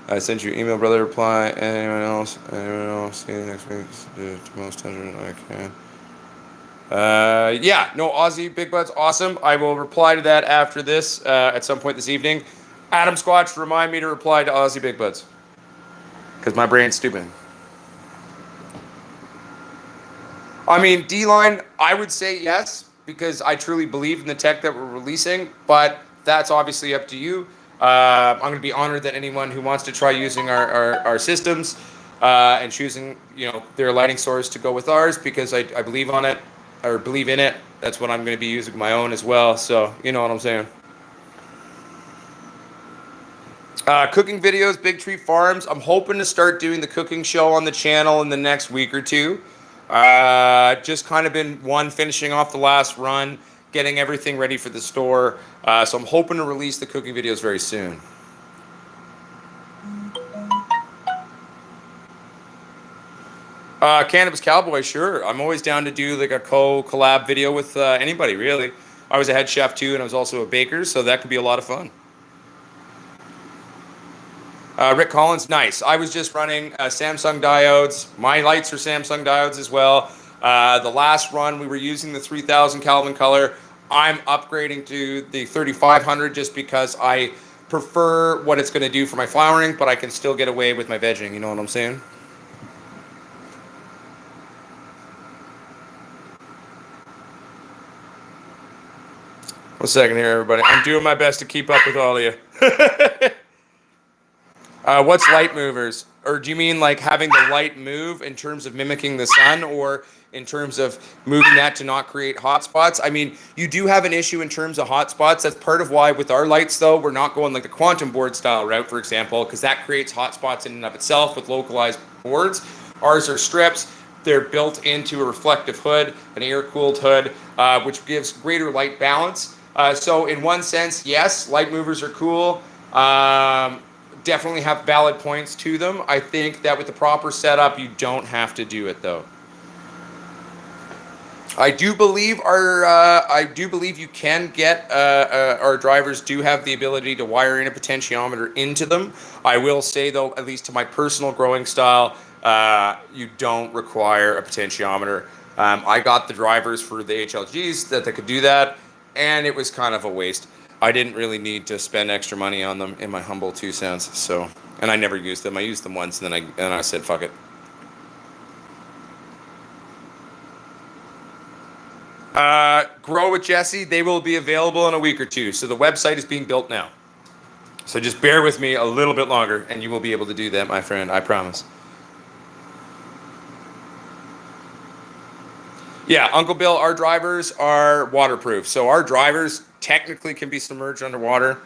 I sent you email, brother. Reply. Anyone else? Anyone else? See you next week. Do the most tender I can.
Yeah, no, Aussie Big Butts, awesome. I will reply to that after this at some point this evening. Adam Squatch, remind me to reply to Aussie Big Butts because my brain's stupid. I mean, D-Line, I would say yes because I truly believe in the tech that we're releasing, but that's obviously up to you. I'm going to be honored that anyone who wants to try using our systems and choosing, their lighting source to go with ours because I believe on it or believe in it. That's what I'm going to be using my own as well. So you know what I'm saying. Cooking videos, Big Tree Farms. I'm hoping to start doing the cooking show on the channel in the next week or two. Just kind of been finishing off the last run, getting everything ready for the store. So I'm hoping to release the cooking videos very soon. Cannabis Cowboy, sure. I'm always down to do like a collab video with anybody, really. I was a head chef too, and I was also a baker, so that could be a lot of fun. Rick Collins, nice. I was just running Samsung diodes. My lights are Samsung diodes as well. The last run, we were using the 3000 Kelvin color. I'm upgrading to the 3500 just because I prefer what it's going to do for my flowering, but I can still get away with my vegging. You know what I'm saying? One second here, everybody. I'm doing my best to keep up with all of you. What's light movers? Or do you mean like having the light move in terms of mimicking the sun or in terms of moving that to not create hotspots? I mean, you do have an issue in terms of hotspots. That's part of why with our lights, though, we're not going like the quantum board style route, for example, because that creates hotspots in and of itself with localized boards. Ours are strips. They're built into a reflective hood, an air-cooled hood, which gives greater light balance. So in one sense, yes, light movers are cool. Definitely have valid points to them. I think that with the proper setup, you don't have to do it though. I do believe you can get our drivers do have the ability to wire in a potentiometer into them. I will say though, at least to my personal growing style, you don't require a potentiometer. I got the drivers for the HLGs that could do that, and it was kind of a waste. I didn't really need to spend extra money on them, in my humble 2 cents. So, and I never used them. I used them once, and then I said, "Fuck it." Grow with Jesse. They will be available in a week or two. So the website is being built now. So just bear with me a little bit longer, and you will be able to do that, my friend. I promise. Yeah, Uncle Bill, our drivers are waterproof. So our drivers technically can be submerged underwater.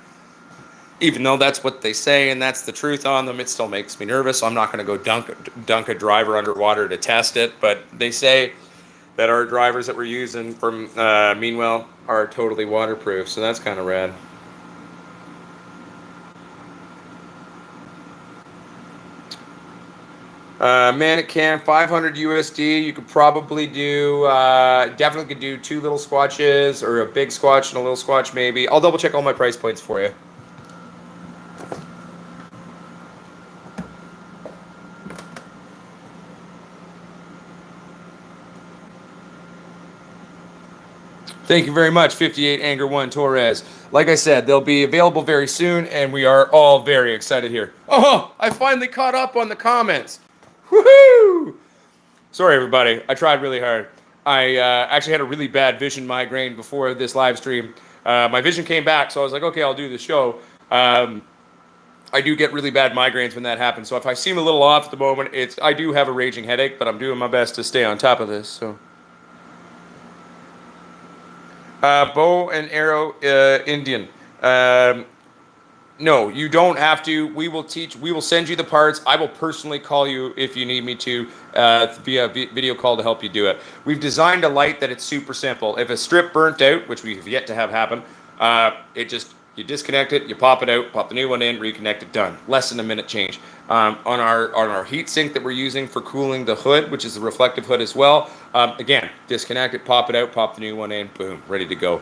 Even though that's what they say and that's the truth on them, it still makes me nervous. So I'm not going to go dunk a driver underwater to test it. But they say that our drivers that we're using from Meanwell are totally waterproof. So that's kind of rad. Manic Cam, 500 USD. You could probably do, definitely could do 2 little squatches or a big squatch and a little squatch maybe. I'll double check all my price points for you. Thank you very much, 58 Anger 1 Torres. Like I said, they'll be available very soon, and we are all very excited here. Oh, I finally caught up on the comments. Woohoo! Sorry, everybody. I tried really hard. I actually had a really bad vision migraine before this live stream. My vision came back, so I was like, okay, I'll do the show. I do get really bad migraines when that happens, so if I seem a little off at the moment, I do have a raging headache, but I'm doing my best to stay on top of this. So, bow and arrow Indian. No, you don't have to. We will send you the parts. I will personally call you if you need me to via video call to help you do it. We've designed a light that it's super simple. If a strip burnt out, which we have yet to have happen, you disconnect it, you pop it out, pop the new one in, reconnect it, done. Less than a minute change. On our heat sink that we're using for cooling the hood, which is the reflective hood as well, again, disconnect it, pop it out, pop the new one in, boom, ready to go.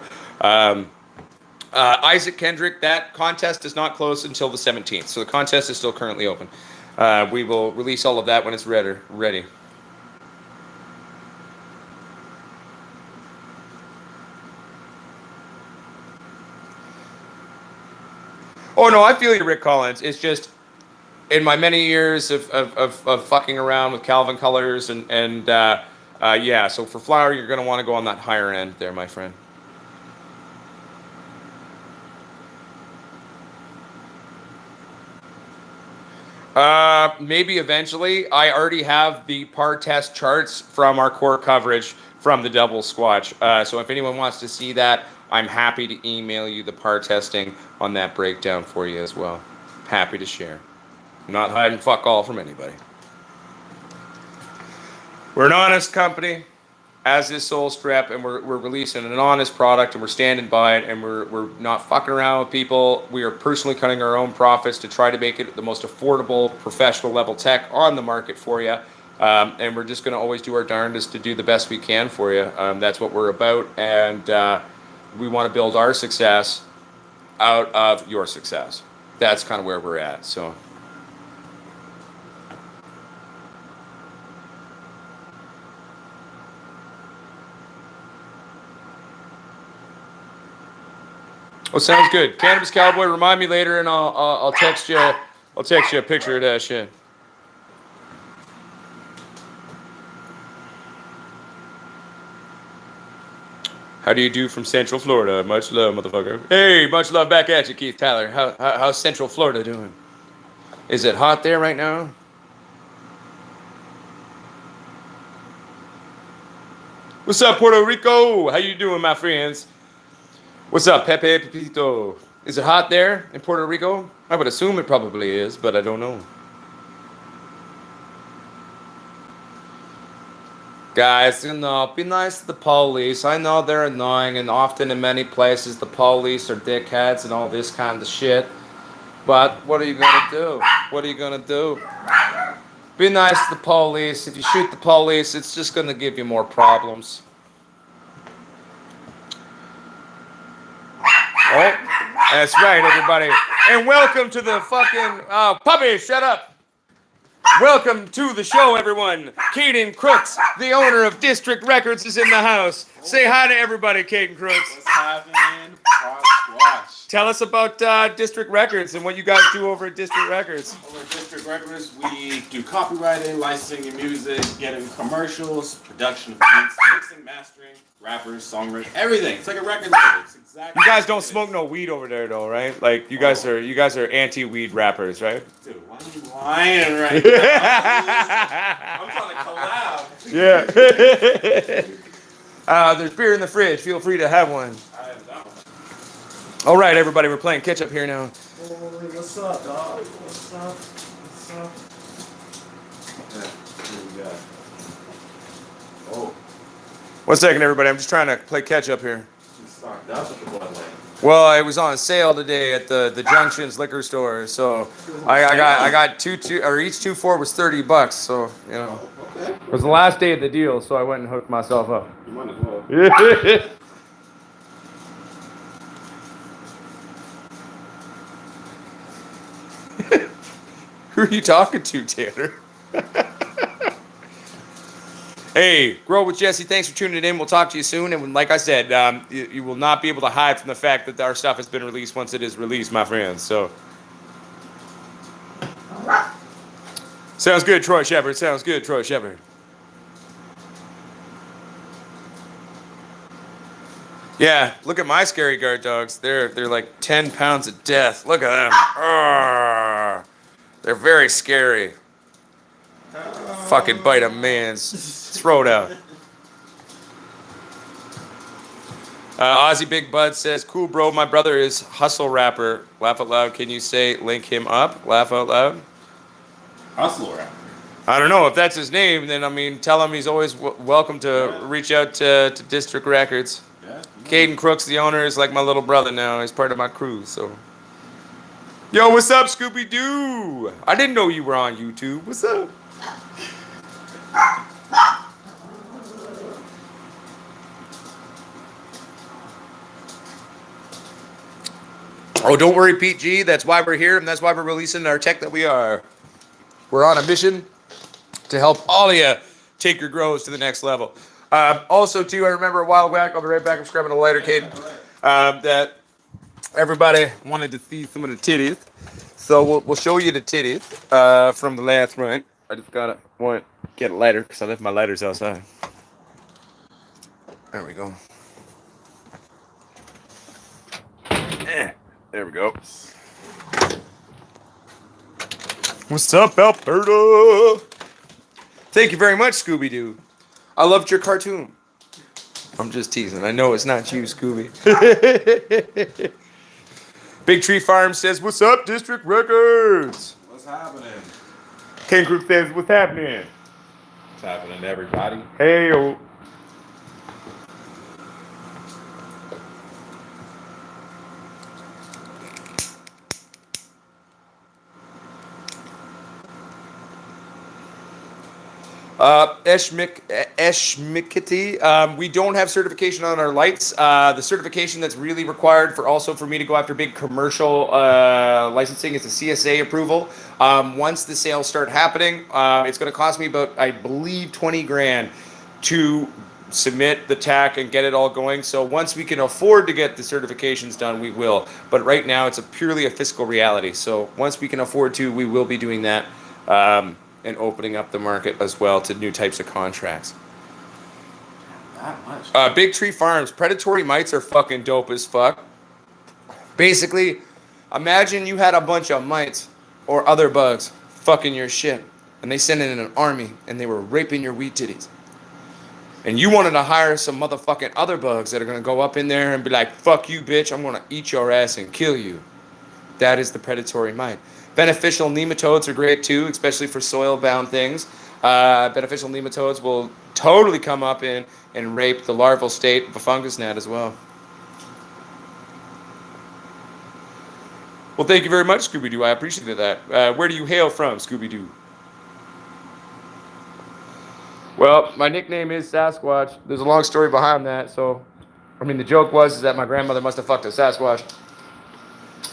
Isaac Kendrick, that contest is not closed until the 17th, so the contest is still currently open. We will release all of that when it's ready.
Oh no, I feel you, Rick Collins. It's just in my many years of fucking around with Calvin colors and yeah. So for flower, you're gonna want to go on that higher end there, my friend. Maybe eventually. I already have the par test charts from our core coverage from the double squatch. So if anyone wants to see that, I'm happy to email you the par testing on that breakdown for you as well. Happy to share. I'm not hiding fuck all from anybody. We're an honest company, as is Soul Strep, and we're releasing an honest product, and we're standing by it, and we're not fucking around with people. We are personally cutting our own profits to try to make it the most affordable, professional level tech on the market for you. And we're just going to always do our darndest to do the best we can for you. That's what we're about, and we want to build our success out of your success. That's kind of where we're at. So. Oh, sounds good. Cannabis Cowboy, remind me later, and I'll text you. I'll text you a picture of that shit. How do you do from Central Florida? Much love, motherfucker. Hey, much love back at you, Keith Tyler. How's Central Florida doing? Is it hot there right now? What's up, Puerto Rico? How you doing, my friends? What's up, Pepe Pepito? Is it hot there in Puerto Rico? I would assume it probably is, but I don't know. Guys, you know, be nice to the police. I know they're annoying, and often in many places the police are dickheads and all this kind of shit. But what are you gonna do? What are you gonna do? Be nice to the police. If you shoot the police, it's just gonna give you more problems. Oh, that's right, everybody. And welcome to the fucking... puppy, shut up. Welcome to the show, everyone. Caden Crooks, the owner of District Records, is in the house. Say hi to everybody, Caden Crooks.
What's happening? Watch.
Tell us about District Records and what you guys do over at District Records.
Over at District Records, we do copywriting, licensing your music, getting commercials, production of beats, mixing, mastering, rappers, songwriting, everything. It's like a record label. It's exactly.
You guys don't smoke no weed over there, though, right? Like you guys are anti-weed rappers, right?
Dude, why are you lying right now? I'm trying to collab.
Yeah. There's beer in the fridge. Feel free to have one.
I am down.
All right, everybody, we're playing catch up here now.
What's up, dog? What's up? What's up? Yeah, here we go. Oh.
1 second, everybody. I'm just trying to play catch up here.
You stocked up at the Blood Lane.
Well, it was on sale today at the Junctions liquor store, so I got each 2-4 was $30. So you know,
Okay.
it was the last day of the deal, so I went and hooked myself up.
You might as well.
Who are you talking to, Tanner? Hey, Grow with Jesse, thanks for tuning in. We'll talk to you soon. And like I said, you will not be able to hide from the fact that our stuff has been released once it is released, my friends. So, sounds good, Troy Shepard. Sounds good, Troy Shepard. Yeah, look at my scary guard dogs. They're like 10 pounds of death. Look at them. Arrgh. They're very scary. Fucking bite a man's throat out. Ozzy Big Bud says, cool bro, my brother is hustle rapper. Laugh out loud. Can you say link him up? Laugh out loud.
Hustle rapper.
I don't know if that's his name. Then I mean, tell him he's always welcome to reach out to District Records.
Yeah.
Caden Crooks, the owner, is like my little brother now. He's part of my crew. So, yo, what's up, Scooby Doo? I didn't know you were on YouTube. What's up? Oh, don't worry, Pete G. That's why we're here, and that's why we're releasing our tech that we are. We're on a mission to help all of you take your grows to the next level. Also, too, I remember a while back, I'll be right back, I'm scrubbing a lighter, Kate, that everybody wanted to see some of the titties, so we'll show you the titties from the last run. I just gotta get a lighter because I left my lighters outside. There we go. There we go. What's up, Alberta? Thank you very much, Scooby-Doo. I loved your cartoon. I'm just teasing. I know it's not you, Scooby. Big Tree Farm says, what's up, District Records?
What's happening?
King Group says, what's happening?
What's happening, everybody?
Hey, oh. Eshmikity. We don't have certification on our lights. The certification that's really required for me to go after big commercial licensing is a CSA approval. Once the sales start happening, it's going to cost me about, I believe, 20 grand to submit the TAC and get it all going. So once we can afford to get the certifications done, we will. But right now, it's purely a fiscal reality. So once we can afford to, we will be doing that. And opening up the market as well to new types of contracts.
That much.
Big Tree Farms. Predatory mites are fucking dope as fuck. Basically, imagine you had a bunch of mites or other bugs fucking your shit, and they sent in an army, and they were raping your wheat titties. And you wanted to hire some motherfucking other bugs that are going to go up in there and be like, fuck you, bitch, I'm going to eat your ass and kill you. That is the predatory mite. Beneficial nematodes are great too, especially for soil-bound things. Beneficial nematodes will totally come up in and rape the larval state of a fungus gnat as well. Well, thank you very much, Scooby-Doo. I appreciate that. Where do you hail from, Scooby-Doo? Well, my nickname is Sasquatch. There's a long story behind that. So, I mean, the joke was that my grandmother must have fucked a Sasquatch.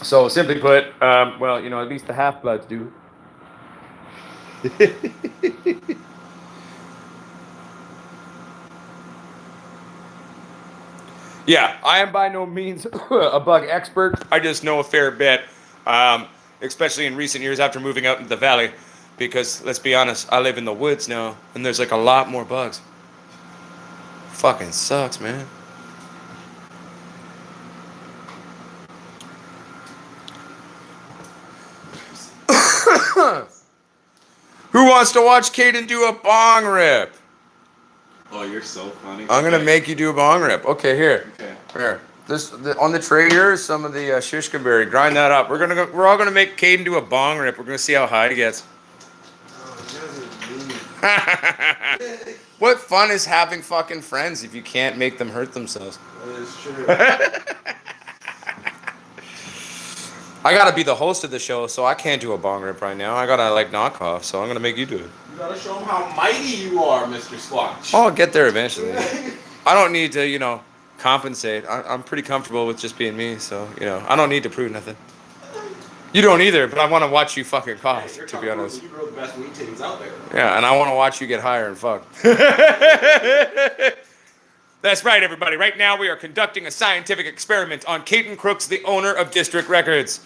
So, simply put, well, you know, at least the half-bloods do. Yeah, I am by no means a bug expert. I just know a fair bit, especially in recent years after moving out into the valley. Because, let's be honest, I live in the woods now, and there's like a lot more bugs. Fucking sucks, man. Who wants to watch Caden do a bong rip?
Oh, you're so funny.
I'm gonna make you do a bong rip. Okay, here.
Okay.
Here. On the tray here is some of the shishka berry. Grind that up. We're all gonna make Caden do a bong rip. We're gonna see how high he gets. What fun is having fucking friends if you can't make them hurt themselves?
That is true.
I gotta be the host of the show, so I can't do a bong rip right now. I gotta like knock off, so I'm gonna make you do it.
You gotta show them how mighty you are, Mr. Squatch.
I'll get there eventually. I don't need to, you know, compensate. I'm pretty comfortable with just being me, so, you know, I don't need to prove nothing. You don't either, but I want to watch you fucking cough,
Hey,
to be honest.
You grow the best wheat titties out there.
Yeah, and I want to watch you get higher and fuck. That's right, everybody. Right now we are conducting a scientific experiment on Caden Crooks, the owner of District Records.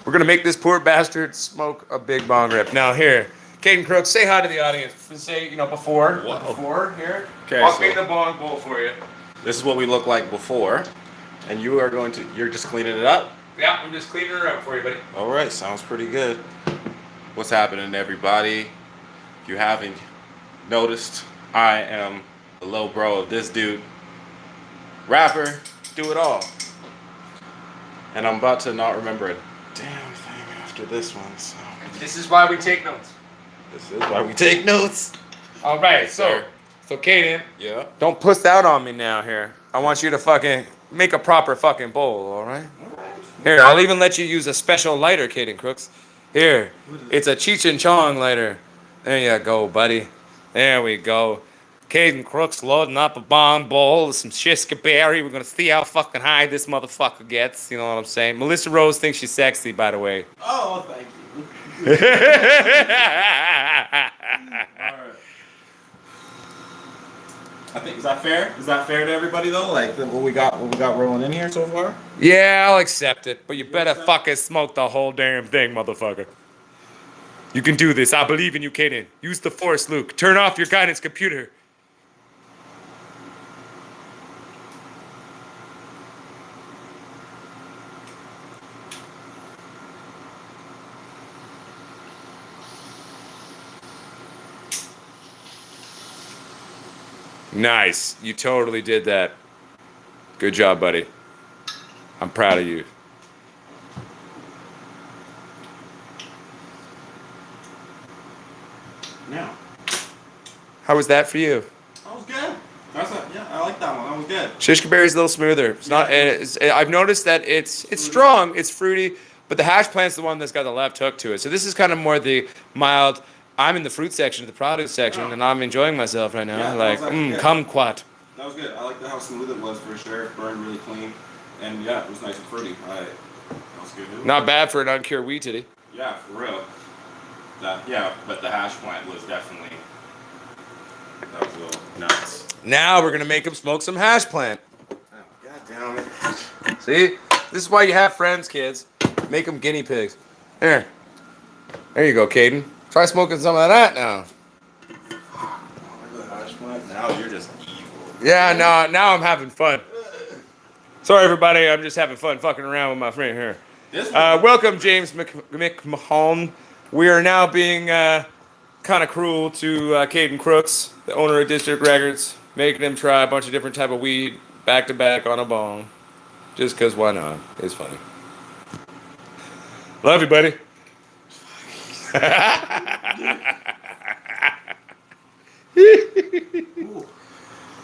We're going to make this poor bastard smoke a big bong rip. Now, here, Caden Crooks, say hi to the audience. Say, you know, before.
Whoa.
Before, here.
Okay,
I'll
so-
make the bong bowl for you.
This is what we look like before, and you're just cleaning it up?
Yeah, I'm just cleaning her up for you, buddy.
All right, sounds pretty good. What's happening, everybody? If you haven't noticed, I am the low bro of this dude. Rapper, do it all. And I'm about to not remember a damn thing after this one, so.
This is why we take notes.
This is why we take notes.
All right,
Yes,
so
sir.
Caden,
Yeah.
don't puss out on me now here. I want you to fucking make a proper fucking bowl, all right? Here, I'll even let you use a special lighter, Caden Crooks. Here, it's a Cheech and Chong lighter. There you go, buddy. There we go. Caden Crooks loading up a bong bowl with some Shishka berry. We're gonna see how fucking high this motherfucker gets. You know what I'm saying? Melissa Rose thinks she's sexy, by the way.
Oh, thank you.
All
All right. I think is that fair? Is that fair to everybody though? Like what we got rolling in here so far?
Yeah, I'll accept it, but you better fucking smoke the whole damn thing, motherfucker. You can do this. I believe in you, Kaden. Use the force, Luke. Turn off your guidance computer. Nice. You totally did that. Good job, buddy. I'm proud of you.
Yeah.
How was that for you?
That was good. Yeah, I like that one. That was good.
Shishka berry's a little smoother. It's not. I've noticed that it's strong. It's fruity, but the hash plant's the one that's got the left hook to it. So this is kind of more the mild. I'm in the fruit section, the produce section, and I'm enjoying myself right now.
Yeah,
like, kumquat.
That was good. I liked how smooth it was for sure. It burned really clean, and yeah, it was nice and fruity. That was good.
Not bad for an uncured wheat titty.
Yeah, for real. But the hash plant was definitely that was a little nuts.
Now we're gonna make him smoke some hash plant.
Oh, God damn it!
See, this is why you have friends, kids. Make them guinea pigs. There you go, Caden. Try smoking some of that now.
Now you're just evil.
Yeah, now I'm having fun. Sorry, everybody. I'm just having fun fucking around with my friend here. Welcome, James McMahon. We are now being kind of cruel to Caden Crooks, the owner of District Records, making him try a bunch of different type of weed back to back on a bong. Just because why not? It's funny. Love you, buddy.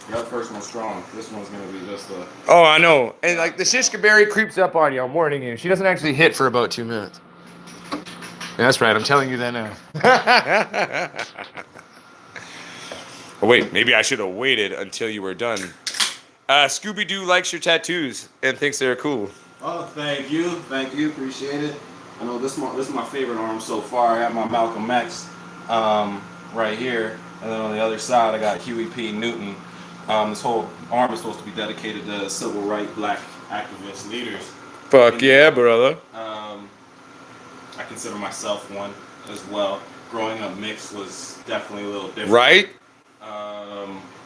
That first one's strong. This one's gonna be just a.
Oh, I know. And like the shishka berry creeps up on you, I'm warning you. She doesn't actually hit for about 2 minutes. Yeah, that's right. I'm telling you that now. Oh, wait, maybe I should have waited until you were done. Scooby-Doo likes your tattoos and thinks they're cool.
Oh, thank you, appreciate it. I know this is my favorite arm so far. I have my Malcolm X right here, and then on the other side I got Huey P. Newton. This whole arm is supposed to be dedicated to civil rights black activist leaders.
Fuck yeah, brother.
I consider myself one as well. Growing up mixed was definitely a little different.
Right?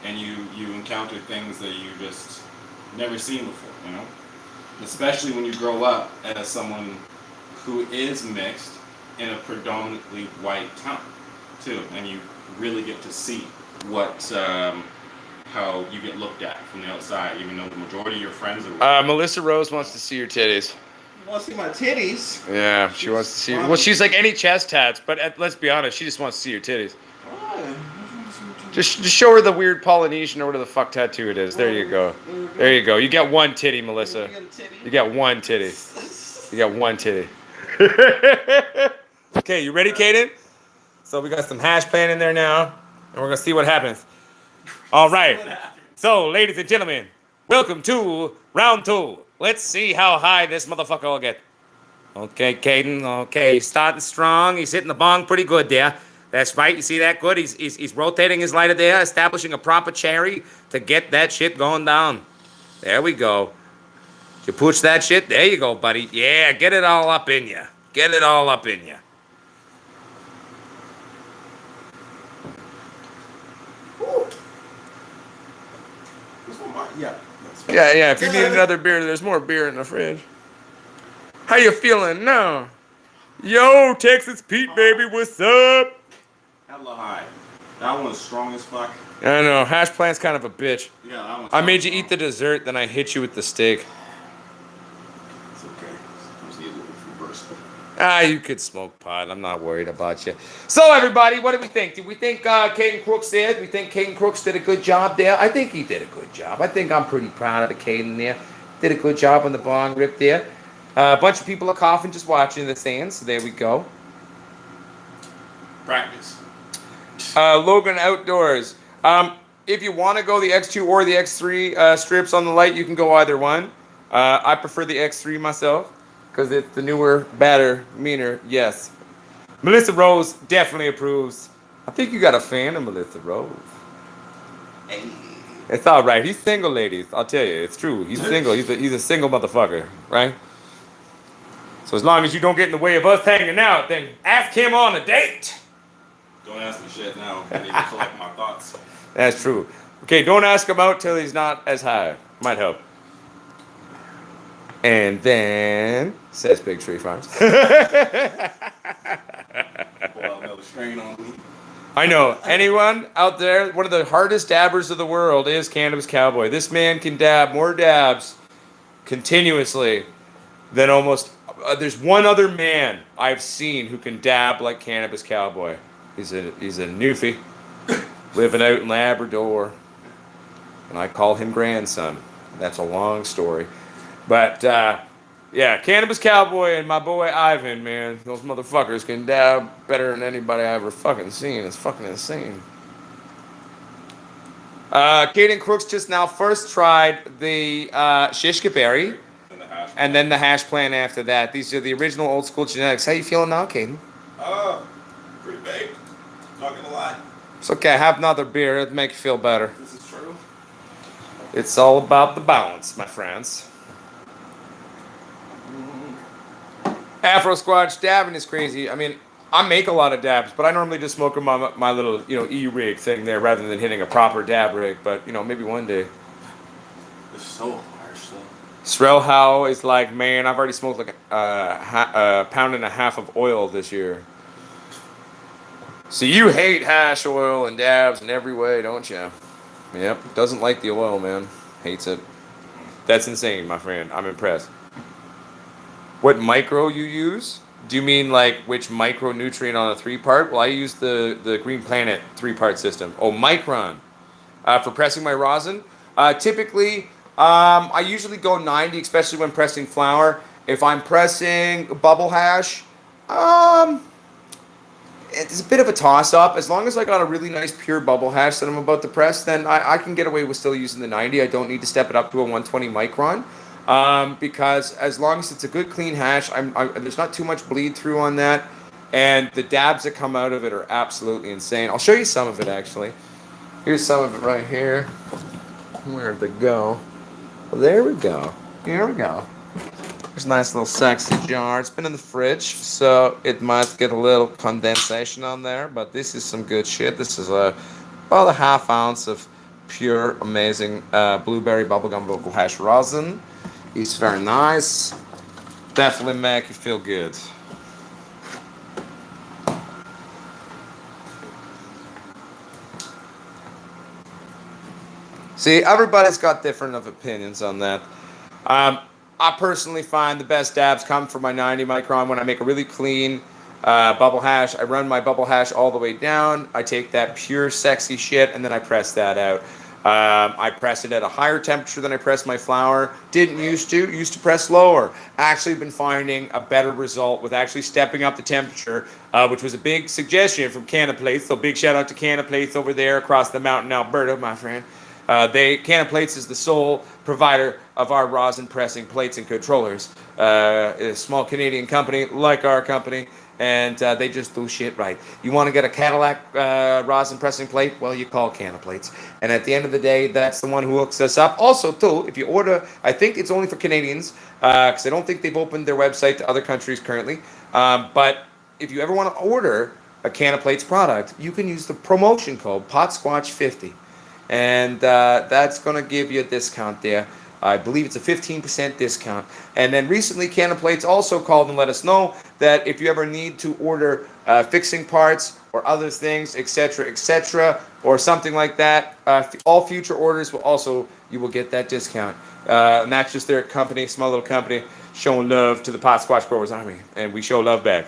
And you encounter things that you just never seen before, you know? Especially when you grow up as someone who is mixed in a predominantly white town, too. And you really get to see what, how you get looked at from the outside, even though the majority of your friends are
Melissa Rose wants to see your titties.
You want to see my titties?
Yeah, she wants to see. Well, she's like any chest tats, but let's be honest, she just wants to see your titties. Just show her the weird Polynesian or whatever the fuck tattoo it is. There you go. There you go. You got one titty, Melissa. You got one titty. You got one titty. Okay, you ready, Kaden? So we got some hash plant in there now, and we're gonna see what happens. All right. So, ladies and gentlemen, welcome to round 2. Let's see how high this motherfucker will get. Okay, Caden. Okay, he's starting strong. He's hitting the bong pretty good there. That's right. You see that good? He's rotating his lighter there, establishing a proper cherry to get that shit going down. There we go. You push that shit. There you go, buddy. Yeah, get it all up in you. Get it all up in you. Yeah. If you need another beer, there's more beer in the fridge. How you feeling now? Yo, Texas Pete, baby, what's up?
Hella high. That one's strong as fuck.
I know. Hash plant's kind of a bitch.
Yeah, that one's
I made you eat the dessert, then I hit you with the steak.
It's okay. Sometimes you need a little reverse.
You could smoke pot. I'm not worried about you. So, everybody, what did we think? Did we think Caden Crooks did? We think Caden Crooks did a good job there? I think he did a good job. I think I'm pretty proud of the Caden there. Did a good job on the bong rip there. A bunch of people are coughing just watching in the stands. So there we go.
Practice.
Logan Outdoors. If you want to go the X2 or the X3 strips on the light, you can go either one. I prefer the X3 myself because it's the newer, better, meaner. Yes. Melissa Rose definitely approves. I think you got a fan of Melissa Rose.
Hey.
It's all right. He's single, ladies. I'll tell you, it's true. He's single. He's a single motherfucker, right? So as long as you don't get in the way of us hanging out, then ask him on a date.
Don't ask me shit now. I need to collect my thoughts.
That's true. Okay, don't ask him out till he's not as high. Might help. And then says Big Tree Farms.
Pull out another strain on me.
I know. Anyone out there, one of the hardest dabbers of the world is Cannabis Cowboy. This man can dab more dabs continuously than almost. There's one other man I've seen who can dab like Cannabis Cowboy. He's a newfie living out in Labrador, and I call him grandson. That's a long story, but yeah, Cannabis Cowboy and my boy Ivan, man, those motherfuckers can dab better than anybody I ever fucking seen. It's fucking insane. Kaden Crooks just now first tried the Shishka Berry, and then the hash plant after that. These are the original old school genetics. How you feeling now, Kaden?
Pretty baked. Not gonna lie.
It's okay. Have another beer. It'll make you feel better.
This is true.
It's all about the balance, my friends. Afro Squatch dabbing is crazy. I mean, I make a lot of dabs, but I normally just smoke them on my little, e-rig thing there rather than hitting a proper dab rig. But, maybe one day.
It's so harsh though.
Srel Howe is like, man, I've already smoked like a pound and a half of oil this year. So you hate hash oil and dabs in every way, don't you? Yep, doesn't like the oil, man. Hates it. That's insane, my friend. I'm impressed. What micro you use? Do you mean like which micronutrient on a 3-part? Well, I use the Green Planet 3-part system. Oh, Micron. For pressing my rosin. Typically, I usually go 90, especially when pressing flour. If I'm pressing bubble hash, it's a bit of a toss-up. As long as I got a really nice pure bubble hash that I'm about to press, then I can get away with still using the 90. I don't need to step it up to a 120 micron. Because as long as it's a good clean hash, there's not too much bleed through on that, and the dabs that come out of it are absolutely insane. I'll show you some of it actually. Here's some of it right here. Where'd they go? Well, there we go. Here we go. There's a nice little sexy jar. It's been in the fridge, so it might get a little condensation on there, but this is some good shit. This is about a half ounce of pure, amazing blueberry bubblegum vocal hash rosin. It's very nice. Definitely make you feel good. See, everybody's got different of opinions on that. I personally find the best dabs come from my 90 micron when I make a really clean bubble hash. I run my bubble hash all the way down. I take that pure sexy shit and then I press that out. I press it at a higher temperature than I press my flour. Used to press lower. Actually been finding a better result with actually stepping up the temperature, which was a big suggestion from Canaplates. So big shout out to Canaplates over there across the mountain in Alberta, my friend. Canaplates is the sole provider of our rosin pressing plates and controllers. A small Canadian company like our company. And they just do shit right. You want to get a Cadillac rosin pressing plate? Well, you call Canaplates. And at the end of the day, that's the one who hooks us up. Also, too, if you order, I think it's only for Canadians, because I don't think they've opened their website to other countries currently. But if you ever want to order a Canaplates product, you can use the promotion code POTSQUATCH50. And that's going to give you a discount there. I believe it's a 15% discount. And then recently, Canaplates also called and let us know that if you ever need to order fixing parts or other things, etc., or something like that, all future orders you will get that discount. And that's just their company, small little company, showing love to the Pot Squash Growers Army. And we show love back.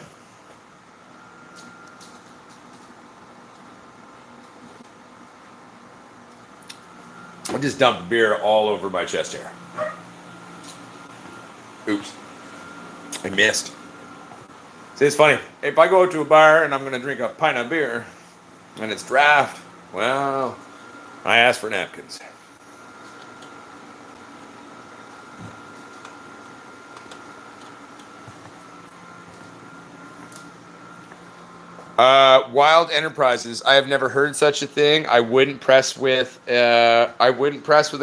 I just dumped beer all over my chest hair. Oops. I missed. See, it's funny. If I go to a bar and I'm going to drink a pint of beer and it's draft, well, I ask for napkins.
Wild Enterprises. I have never heard such a thing. I wouldn't press with a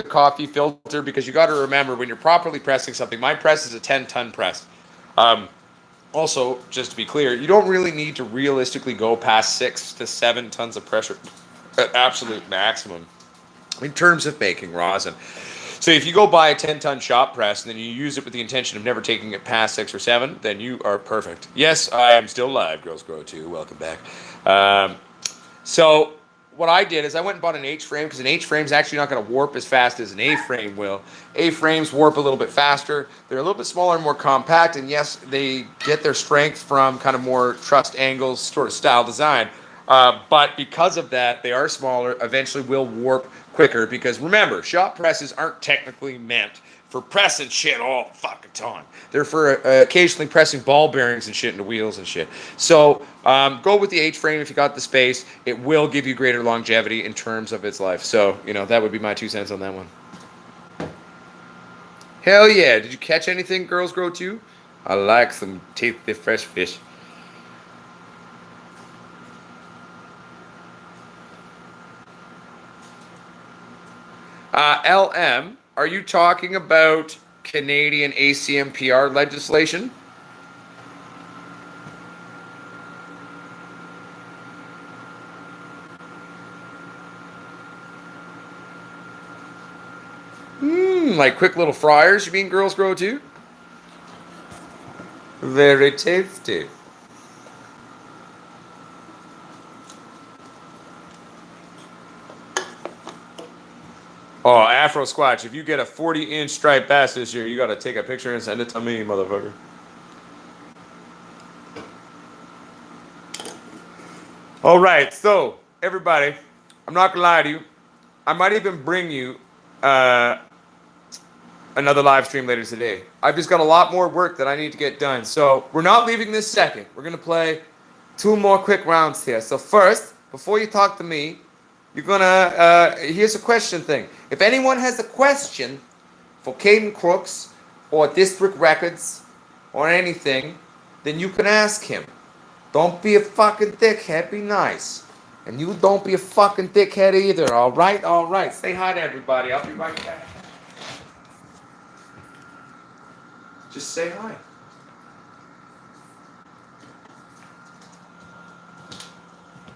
coffee filter because you got to remember when you're properly pressing something. My press is a 10-ton press. Also, just to be clear, you don't really need to realistically go past 6 to 7 tons of pressure at absolute maximum in terms of making rosin. So if you go buy a 10-ton shop press and then you use it with the intention of never taking it past 6 or 7, then you are perfect. Yes, I am still live, Girls Grow 2. Welcome back. So what I did is I went and bought an H-frame because an H-frame is actually not going to warp as fast as an A-frame will. A-frames warp a little bit faster. They're a little bit smaller and more compact, and yes, they get their strength from kind of more trussed angles sort of style design. But because of that, they are smaller, eventually will warp quicker because remember, shop presses aren't technically meant for pressing shit all the fucking time. They're for occasionally pressing ball bearings and shit into wheels and shit. So go with the H-frame if you got the space. It will give you greater longevity in terms of its life. So, that would be my 2 cents on that one. Hell yeah. Did you catch anything, Girls Grow 2? I like some tasty fresh fish. LM, are you talking about Canadian ACMPR legislation? Like quick little fryers, you mean, Girls Grow 2? Very tasty. Oh, Afro Squatch, if you get a 40-inch striped bass this year, you got to take a picture and send it to me, motherfucker. All right, so, everybody, I'm not going to lie to you. I might even bring you another live stream later today. I've just got a lot more work that I need to get done. So, we're not leaving this second. We're going to play 2 more quick rounds here. So, first, before you talk to me, you're gonna, here's a question thing. If anyone has a question for Caden Crooks or District Records or anything, then you can ask him. Don't be a fucking dickhead, be nice. And you don't be a fucking dickhead either, alright? Alright, say hi to everybody, I'll be right back. Just say hi.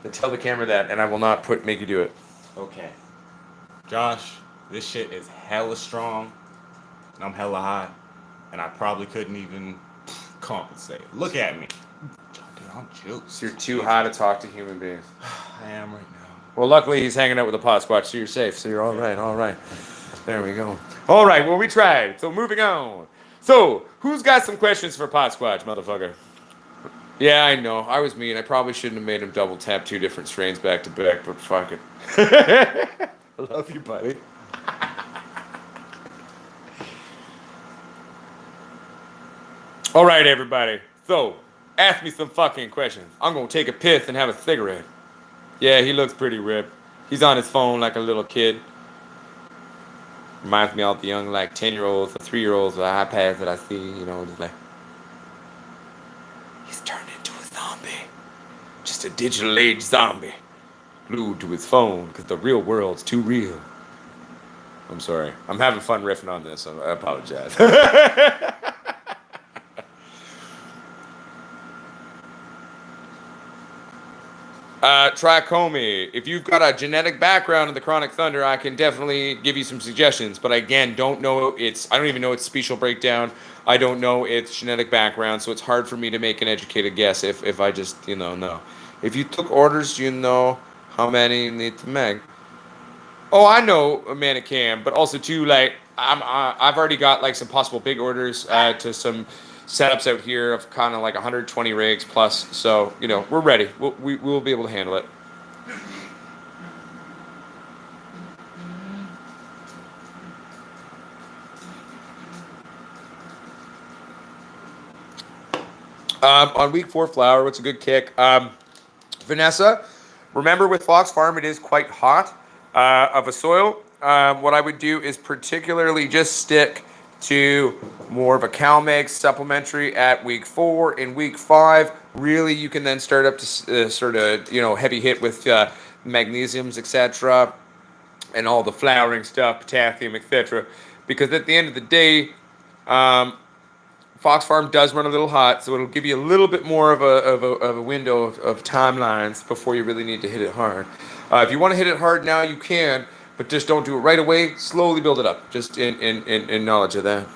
Then tell the camera that, and I will not make you do it.
Okay. Josh, this shit is hella strong, and I'm hella high, and I probably couldn't even compensate. Look at me. Dude, I'm juiced.
You're too high to talk to human beings.
I am right now.
Well, luckily he's hanging out with a pot squatch, so you're safe. So you're all right. There we go. All right, well, we tried. So moving on. So, who's got some questions for pot squatch, motherfucker? Yeah, I know. I was mean. I probably shouldn't have made him double tap 2 different strains back to back, but fuck it. I love you, buddy. All right, everybody. So, ask me some fucking questions. I'm going to take a piss and have a cigarette. Yeah, he looks pretty ripped. He's on his phone like a little kid. Reminds me of the young, like, 10-year-olds or 3-year-olds with iPads that I see, just like... He's turned into a zombie. Just a digital age zombie. Glued to his phone because the real world's too real. I'm sorry. I'm having fun riffing on this. I apologize. Trichomy. If you've got a genetic background in the Chronic Thunder, I can definitely give you some suggestions. But again, I don't even know its special breakdown. I don't know its genetic background, so it's hard for me to make an educated guess if I just, know. If you took orders, you know how many you need to make. Oh, I know a Manicam, but also too, like, I've already got like some possible big orders to some setups out here of kind of like 120 rigs plus. So, we're ready. We'll be able to handle it. On week 4 flower, what's a good kick? Vanessa, remember with Fox Farm, it is quite hot of a soil. What I would do is particularly just stick to more of a CalMag supplementary at week 4. In week 5, really you can then start up to sort of, heavy hit with magnesiums, etc., and all the flowering stuff, potassium, etc. Because at the end of the day, um, Fox Farm does run a little hot, so it'll give you a little bit more of a window of timelines before you really need to hit it hard. If you want to hit it hard now, you can, but just don't do it right away. Slowly build it up, just in knowledge of that.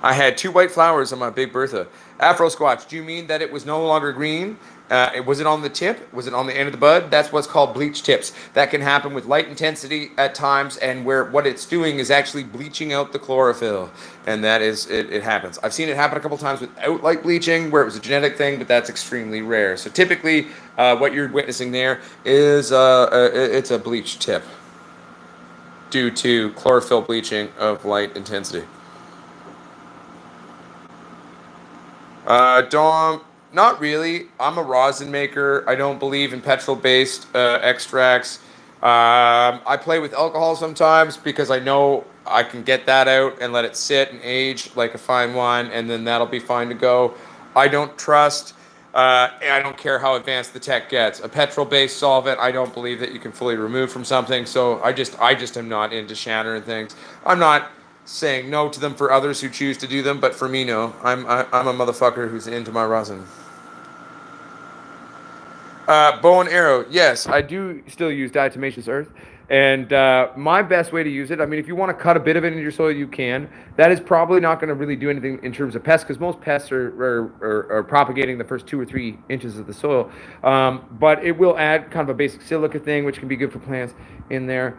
I had 2 white flowers on my Big Bertha. Afro Squatch, do you mean that it was no longer green? Was it on the tip? Was it on the end of the bud? That's what's called bleach tips. That can happen with light intensity at times, and where what it's doing is actually bleaching out the chlorophyll. And that is, it happens. I've seen it happen a couple times without light bleaching, where it was a genetic thing, but that's extremely rare. So typically, what you're witnessing there is it's a bleach tip due to chlorophyll bleaching of light intensity. Dom, not really. I'm a rosin maker. I don't believe in petrol-based extracts. I play with alcohol sometimes because I know I can get that out and let it sit and age like a fine wine, and then that'll be fine to go. I don't trust, and I don't care how advanced the tech gets. A petrol-based solvent, I don't believe that you can fully remove from something. So I just am not into shatter and things. I'm not saying no to them for others who choose to do them, but for me, no. I'm a motherfucker who's into my rosin. Bow and arrow, yes, I do still use diatomaceous earth, and my best way to use it, I mean, if you want to cut a bit of it into your soil, you can. That is probably not going to really do anything in terms of pests, because most pests are propagating the first 2 or 3 inches of the soil, but it will add kind of a basic silica thing, which can be good for plants in there.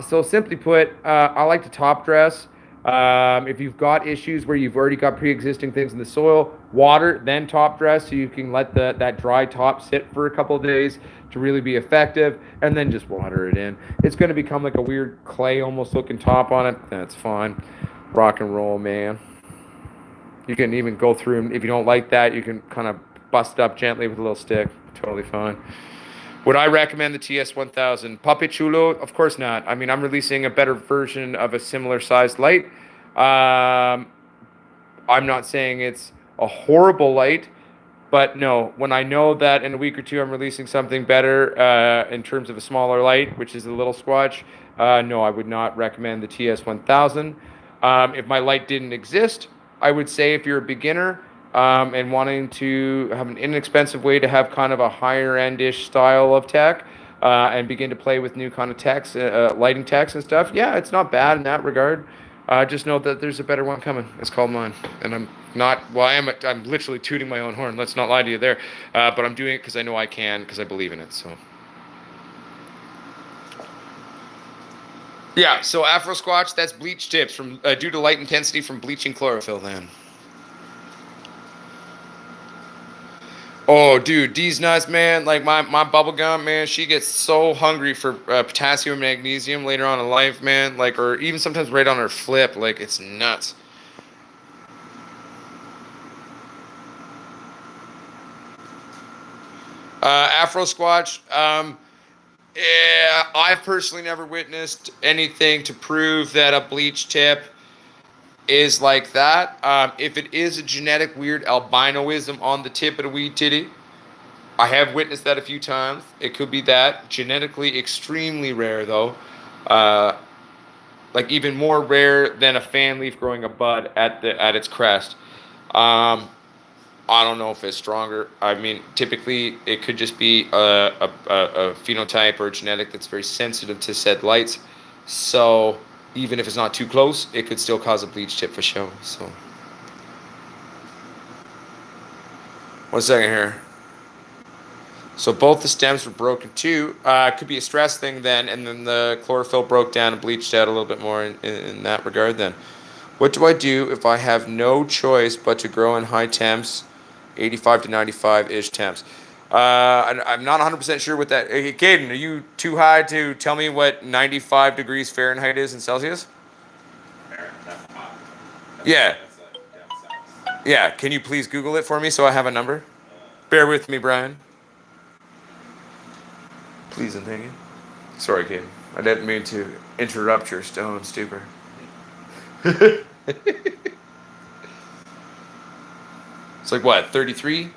So simply put, I like to top dress. If you've got issues where you've already got pre-existing things in the soil, water, then top dress, so you can let that dry top sit for a couple of days to really be effective, and then just water it in. It's going to become like a weird clay almost looking top on it. That's fine. Rock and roll, man. You can even go through, and if you don't like that, you can kind of bust it up gently with a little stick. Totally fine. Would I recommend the TS1000? Pape Chulo? Of course not. I mean, I'm releasing a better version of a similar sized light. I'm not saying it's a horrible light, but no, when I know that in a week or 2 I'm releasing something better in terms of a smaller light, which is a little Squatch, no, I would not recommend the TS1000. If my light didn't exist, I would say if you're a beginner, and wanting to have an inexpensive way to have kind of a higher end-ish style of tech, and begin to play with new kind of techs, lighting techs and stuff, yeah, it's not bad in that regard. Just know that there's a better one coming. It's called mine, and I'm not. Well, I'm literally tooting my own horn. Let's not lie to you there. But I'm doing it because I know I can, because I believe in it. So. Yeah. So Afro Squatch, that's bleach tips from due to light intensity from bleaching chlorophyll. Then. Oh, dude, D's nuts, man. Like my bubble gum, man. She gets so hungry for potassium and magnesium later on in life, man. Like, or even sometimes right on her flip. Like, it's nuts. Afro Squatch. Yeah, I've personally never witnessed anything to prove that a bleach tip is like that. If it is a genetic weird albinoism on the tip of the wee titty, I have witnessed that a few times. It could be that. Genetically extremely rare, though. Like even more rare than a fan leaf growing a bud at its crest. I don't know if it's stronger. I mean, typically it could just be a phenotype or a genetic that's very sensitive to said lights. So even if it's not too close, it could still cause a bleach tip for show. So, 1 second here. So both the stems were broken too. It could be a stress thing then, and then the chlorophyll broke down and bleached out a little bit more in that regard then. What do I do if I have no choice but to grow in high temps, 85 to 95-ish temps? I'm not 100% sure what that... Hey, Caden, are you too high to tell me what 95 degrees Fahrenheit is in Celsius?
That's hot.
Yeah.
That's down south.
Yeah, can you please Google it for me so I have a number? Bear with me, Brian. Please and thank you. Sorry, Caden. I didn't mean to interrupt your stone stupor. It's like what, 33?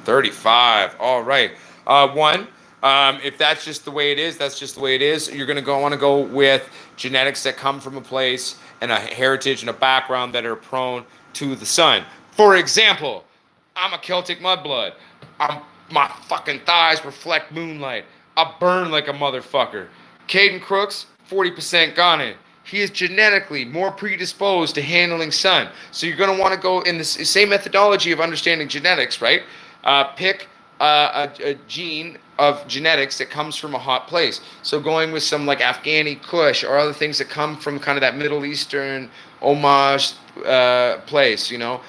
35. All right. One, if that's just the way it is, that's just the way it is. You're going to want to go with genetics that come from a place and a heritage and a background that are prone to the sun. For example, I'm a Celtic mudblood. My fucking thighs reflect moonlight. I burn like a motherfucker. Caden Crooks, 40% Ghanaian. He is genetically more predisposed to handling sun. So you're going to want to go in the same methodology of understanding genetics, right? Pick a gene of genetics that comes from a hot place. So going with some like Afghani Kush or other things that come from kind of that Middle Eastern homage place, you know.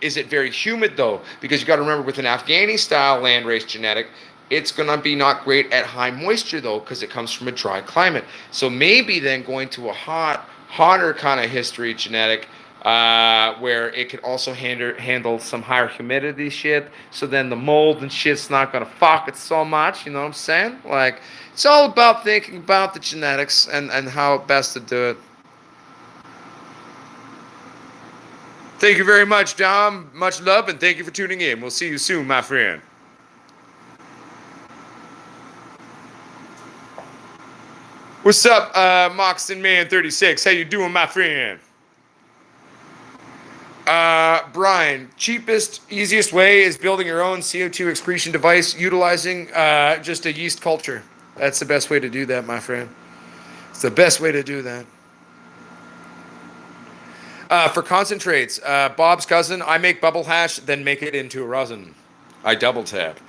Is it very humid though? Because you got to remember with an Afghani style landrace genetic, it's going to be not great at high moisture though because it comes from a dry climate. So maybe then going to a hotter kind of history genetic where it could also handle some higher humidity shit. So then the mold and shit's not going to fuck it so much. You know what I'm saying? Like, it's all about thinking about the genetics and how best to do it. Thank you very much, Dom. Much love, and thank you for tuning in. We'll see you soon, my friend. What's up, Moxon Man 36? How you doing, my friend? Brian, cheapest, easiest way is building your own CO2 excretion device utilizing just a yeast culture. That's the best way to do that, my friend. It's the best way to do that. For concentrates, Bob's cousin, I make bubble hash, then make it into a rosin. I double tap.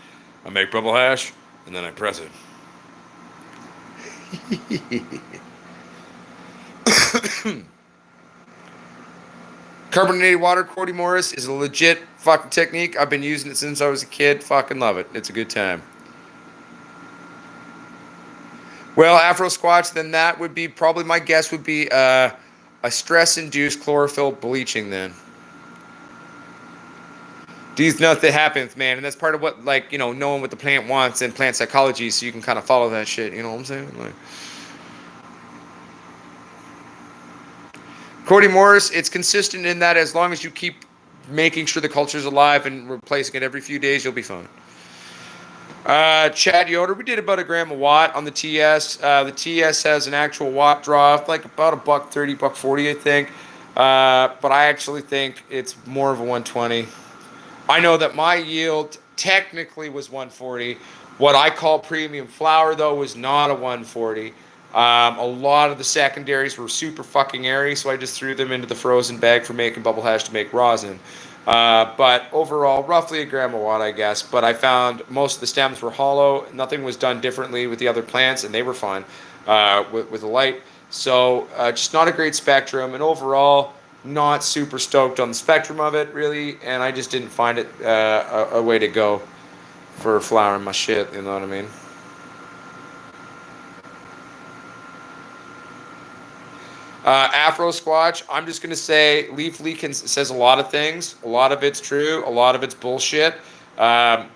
I make bubble hash, and then I press it. Carbonated water, Cody Morris, is a legit fucking technique. I've been using it since I was a kid. Fucking love it. It's a good time. Well, Afro Squatch, then that would be probably my guess would be a stress-induced chlorophyll bleaching then. These nuts that happens, man, and that's part of what, like, you know, knowing what the plant wants and plant psychology, so you can kind of follow that shit. You know what I'm saying? Like, Cody Morris, it's consistent in that as long as you keep making sure the culture's alive and replacing it every few days, you'll be fine. Chad Yoder, we did about a gram a watt on the TS. The TS has an actual watt draw, like about $1.30, $1.40, I think. But I actually think it's more of a 120. I know that my yield technically was 140. What I call premium flour, though, was not a 140. A lot of the secondaries were super fucking airy, so I just threw them into the frozen bag for making bubble hash to make rosin. But overall, roughly a gram a watt, I guess. But I found most of the stems were hollow. Nothing was done differently with the other plants, and they were fine with the light. So just not a great spectrum, and overall, not super stoked on the spectrum of it, really. And I just didn't find it a way to go for flowering my shit, you know what I mean? Afro Squatch, I'm just going to say Leaf Leak says a lot of things. A lot of it's true. A lot of it's bullshit. They're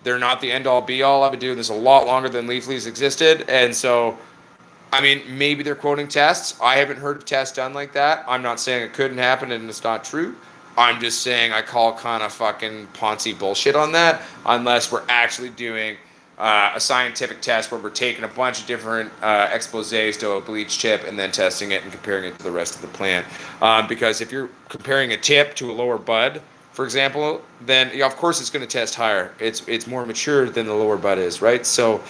not the end-all, be-all. I've been doing this a lot longer than Leaf Leaks existed. And so, I mean, maybe they're quoting tests. I haven't heard of tests done like that. I'm not saying it couldn't happen and it's not true. I'm just saying I call kind of fucking Ponzi bullshit on that unless we're actually doing a scientific test where we're taking a bunch of different exposés to a bleach tip and then testing it and comparing it to the rest of the plant. Because if you're comparing a tip to a lower bud, for example, then yeah, of course it's going to test higher. It's more mature than the lower bud is, right? So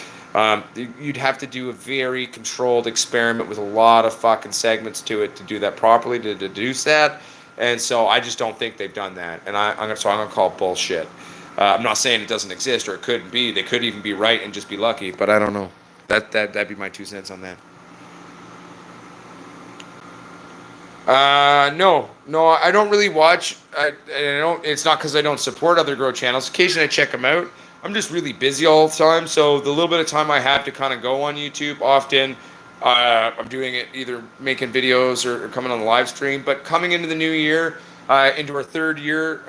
you'd have to do a very controlled experiment with a lot of fucking segments to it to do that properly, to deduce that. And so I just don't think they've done that. And I'm going to call it bullshit. I'm not saying it doesn't exist or it couldn't be. They could even be right and just be lucky, but I don't know. That'd be my 2 cents on that. No, I don't really watch. I don't. It's not because I don't support other grow channels. Occasionally I check them out. I'm just really busy all the time, so the little bit of time I have to kind of go on YouTube, often I'm doing it either making videos or coming on the live stream. But coming into the new year, into our third year,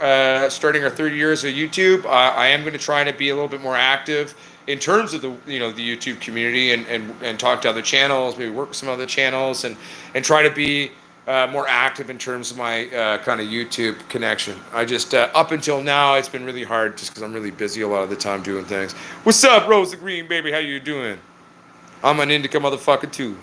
starting our third year as a YouTube, I am going to try to be a little bit more active in terms of the the YouTube community and talk to other channels, maybe work with some other channels and try to be more active in terms of my kind of YouTube connection. I just up until now it's been really hard just because I'm really busy a lot of the time doing things. What's up, Rose the Green baby? How you doing? I'm an indica motherfucker too.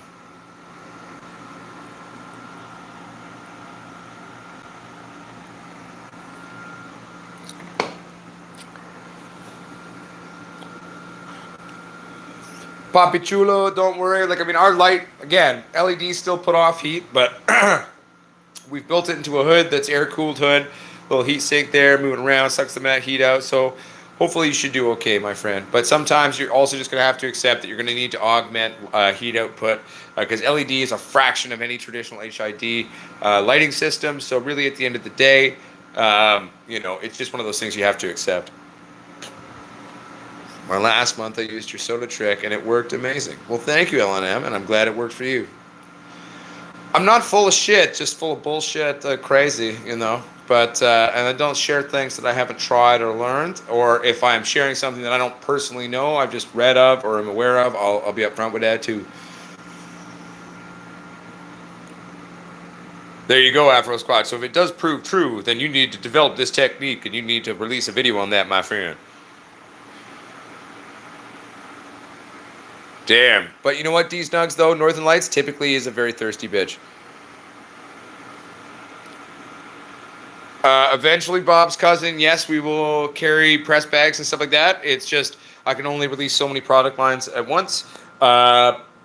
Papi Chulo, don't worry. Like, I mean, our light, again, LEDs still put off heat, but we've built it into a hood that's air-cooled hood. Little heat sink there, moving around, sucks some of that heat out. So hopefully you should do okay, my friend. But sometimes you're also just going to have to accept that you're going to need to augment heat output because LED is a fraction of any traditional HID lighting system. So really, at the end of the day, you know, it's just one of those things you have to accept. My last month I used your soda trick and it worked amazing. Well, thank you, LNM, and I'm glad it worked for you. I'm not full of shit, just full of bullshit, crazy, you know. But and I don't share things that I haven't tried or learned, or if I'm sharing something that I don't personally know, I've just read of or am aware of, I'll be upfront with that too. There you go, Afro Squad. So if it does prove true, then you need to develop this technique and you need to release a video on that, my friend. Damn. But you know what, these nugs, though? Northern Lights typically is a very thirsty bitch. Eventually, Bob's cousin, yes, we will carry press bags and stuff like that. It's just I can only release so many product lines at once.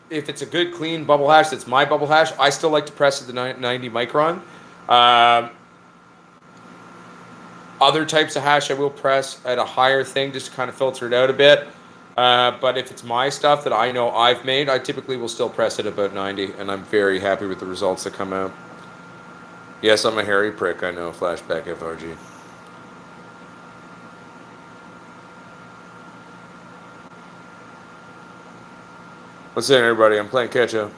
If it's a good, clean bubble hash, that's my bubble hash. I still like to press at the 90 micron. Other types of hash I will press at a higher thing just to kind of filter it out a bit. But if it's my stuff that I know I've made, I typically will still press it about 90, and I'm very happy with the results that come out. Yes, I'm a hairy prick, I know, flashback FRG. What's up, everybody? I'm playing catch up.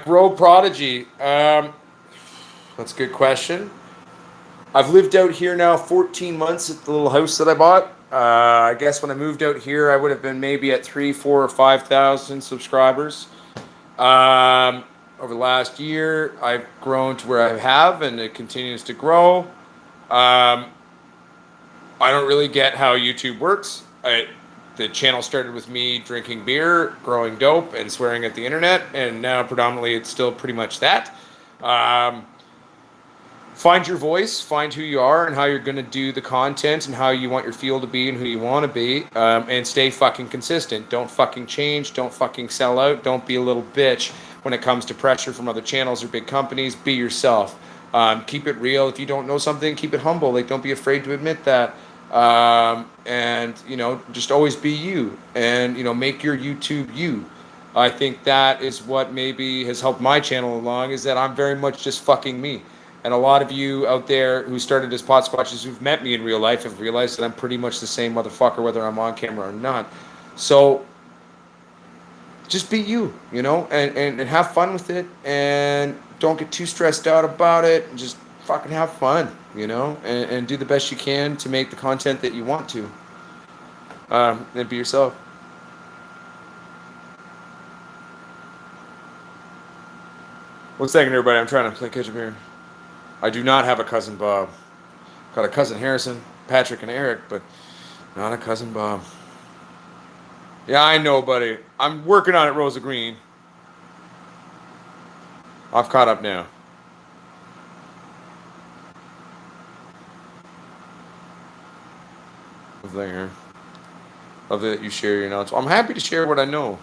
Grow Prodigy. That's a good question. I've lived out here now 14 months at the little house that I bought. I guess when I moved out here, I would have been maybe at 3,000, 4,000, or 5,000 subscribers. Over the last year, I've grown to where I have, and it continues to grow. I don't really get how YouTube works. The channel started with me drinking beer, growing dope, and swearing at the internet, and now predominantly it's still pretty much that. Find your voice, find who you are and how you're going to do the content and how you want your field to be and who you want to be, and stay fucking consistent. Don't fucking change. Don't fucking sell out. Don't be a little bitch when it comes to pressure from other channels or big companies. Be yourself. Keep it real. If you don't know something, keep it humble. Like, don't be afraid to admit that. And, you know, just always be you and, you know, make your YouTube you. I think that is what maybe has helped my channel along, is that I'm very much just fucking me. And a lot of you out there who started as pot squatches who've met me in real life have realized that I'm pretty much the same motherfucker whether I'm on camera or not. So just be you, you know, and have fun with it, and don't get too stressed out about it, and just fucking have fun, you know, and do the best you can to make the content that you want to. And be yourself. One second, everybody. I'm trying to play catch up here. I do not have a cousin Bob. Got a cousin Harrison, Patrick, and Eric, but not a cousin Bob. Yeah, I know, buddy. I'm working on it, Rosa Green. I've caught up now. There. Love that you share your knowledge. I'm happy to share what I know.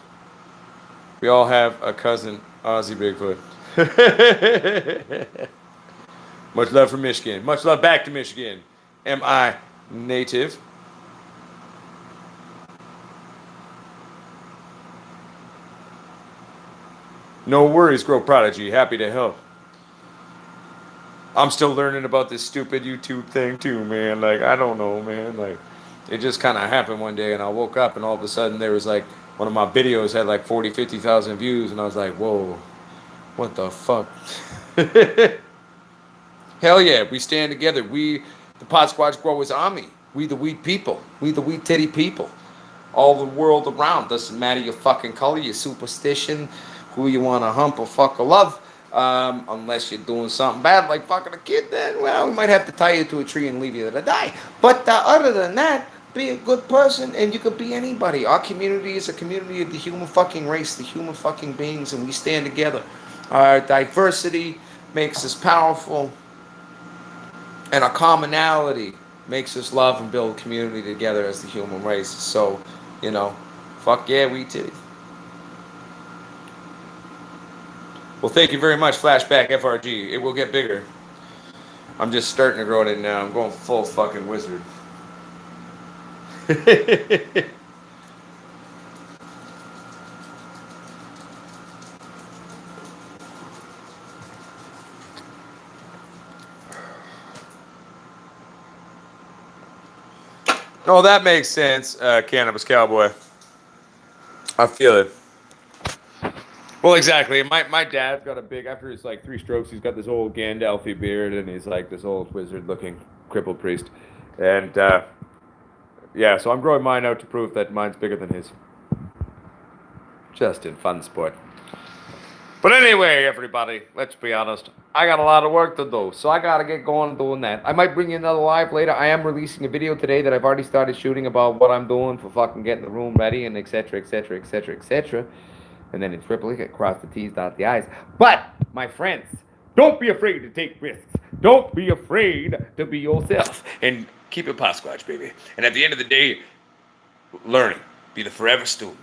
We all have a cousin, Ozzy Bigfoot. Much love from Michigan. Much love back to Michigan. Am I native? No worries, Grow Prodigy. Happy to help. I'm still learning about this stupid YouTube thing too, man. Like, I don't know, man. Like, it just kind of happened one day, and I woke up, and all of a sudden there was like one of my videos had like 40, 50,000 views, and I was like, whoa, what the fuck? Hell yeah, we stand together. We, the Pot Squatch Growers Army. We the weed people. We the weed titty people. All the world around. Doesn't matter your fucking color, your superstition, who you want to hump or fuck or love. Unless you're doing something bad like fucking a kid, then, well, we might have to tie you to a tree and leave you to die. But other than that, be a good person, and you could be anybody. Our community is a community of the human fucking race, the human fucking beings, and we stand together. Our diversity makes us powerful, and our commonality makes us love and build community together as the human race. So, fuck yeah, we titties. Well, thank you very much, Flashback FRG. It will get bigger. I'm just starting to grow it in now. I'm going full fucking wizard. Oh, that makes sense, Cannabis Cowboy. I feel it. Well, exactly. My dad's got a big, after his like 3 strokes, he's got this old Gandalfy beard, and he's like this old wizard-looking crippled priest. And yeah, so I'm growing mine out to prove that mine's bigger than his. Just in fun sport. But anyway, everybody, let's be honest. I got a lot of work to do, so I gotta get going doing that. I might bring you another live later. I am releasing a video today that I've already started shooting about what I'm doing for fucking getting the room ready and etc. etc. etc. etc. And then in triplicate, cross the T's, dot the I's. But, my friends, don't be afraid to take risks. Don't be afraid to be yourself. And keep it Posquatch, baby. And at the end of the day, learning. Be the forever student.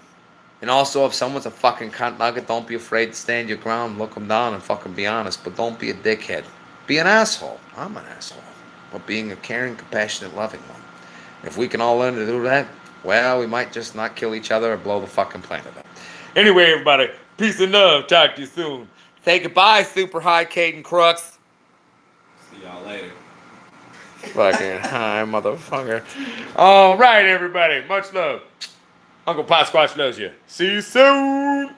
And also, if someone's a fucking cunt nugget, don't be afraid to stand your ground, look them down, and fucking be honest. But don't be a dickhead. Be an asshole. I'm an asshole. But being a caring, compassionate, loving one. If we can all learn to do that, well, we might just not kill each other or blow the fucking planet up. Anyway, everybody, peace and love. Talk to you soon. Say goodbye, Super High Caden Crooks.
See y'all later.
Fucking high, motherfucker. All right, everybody. Much love. Uncle Posquatch loves you. See you soon.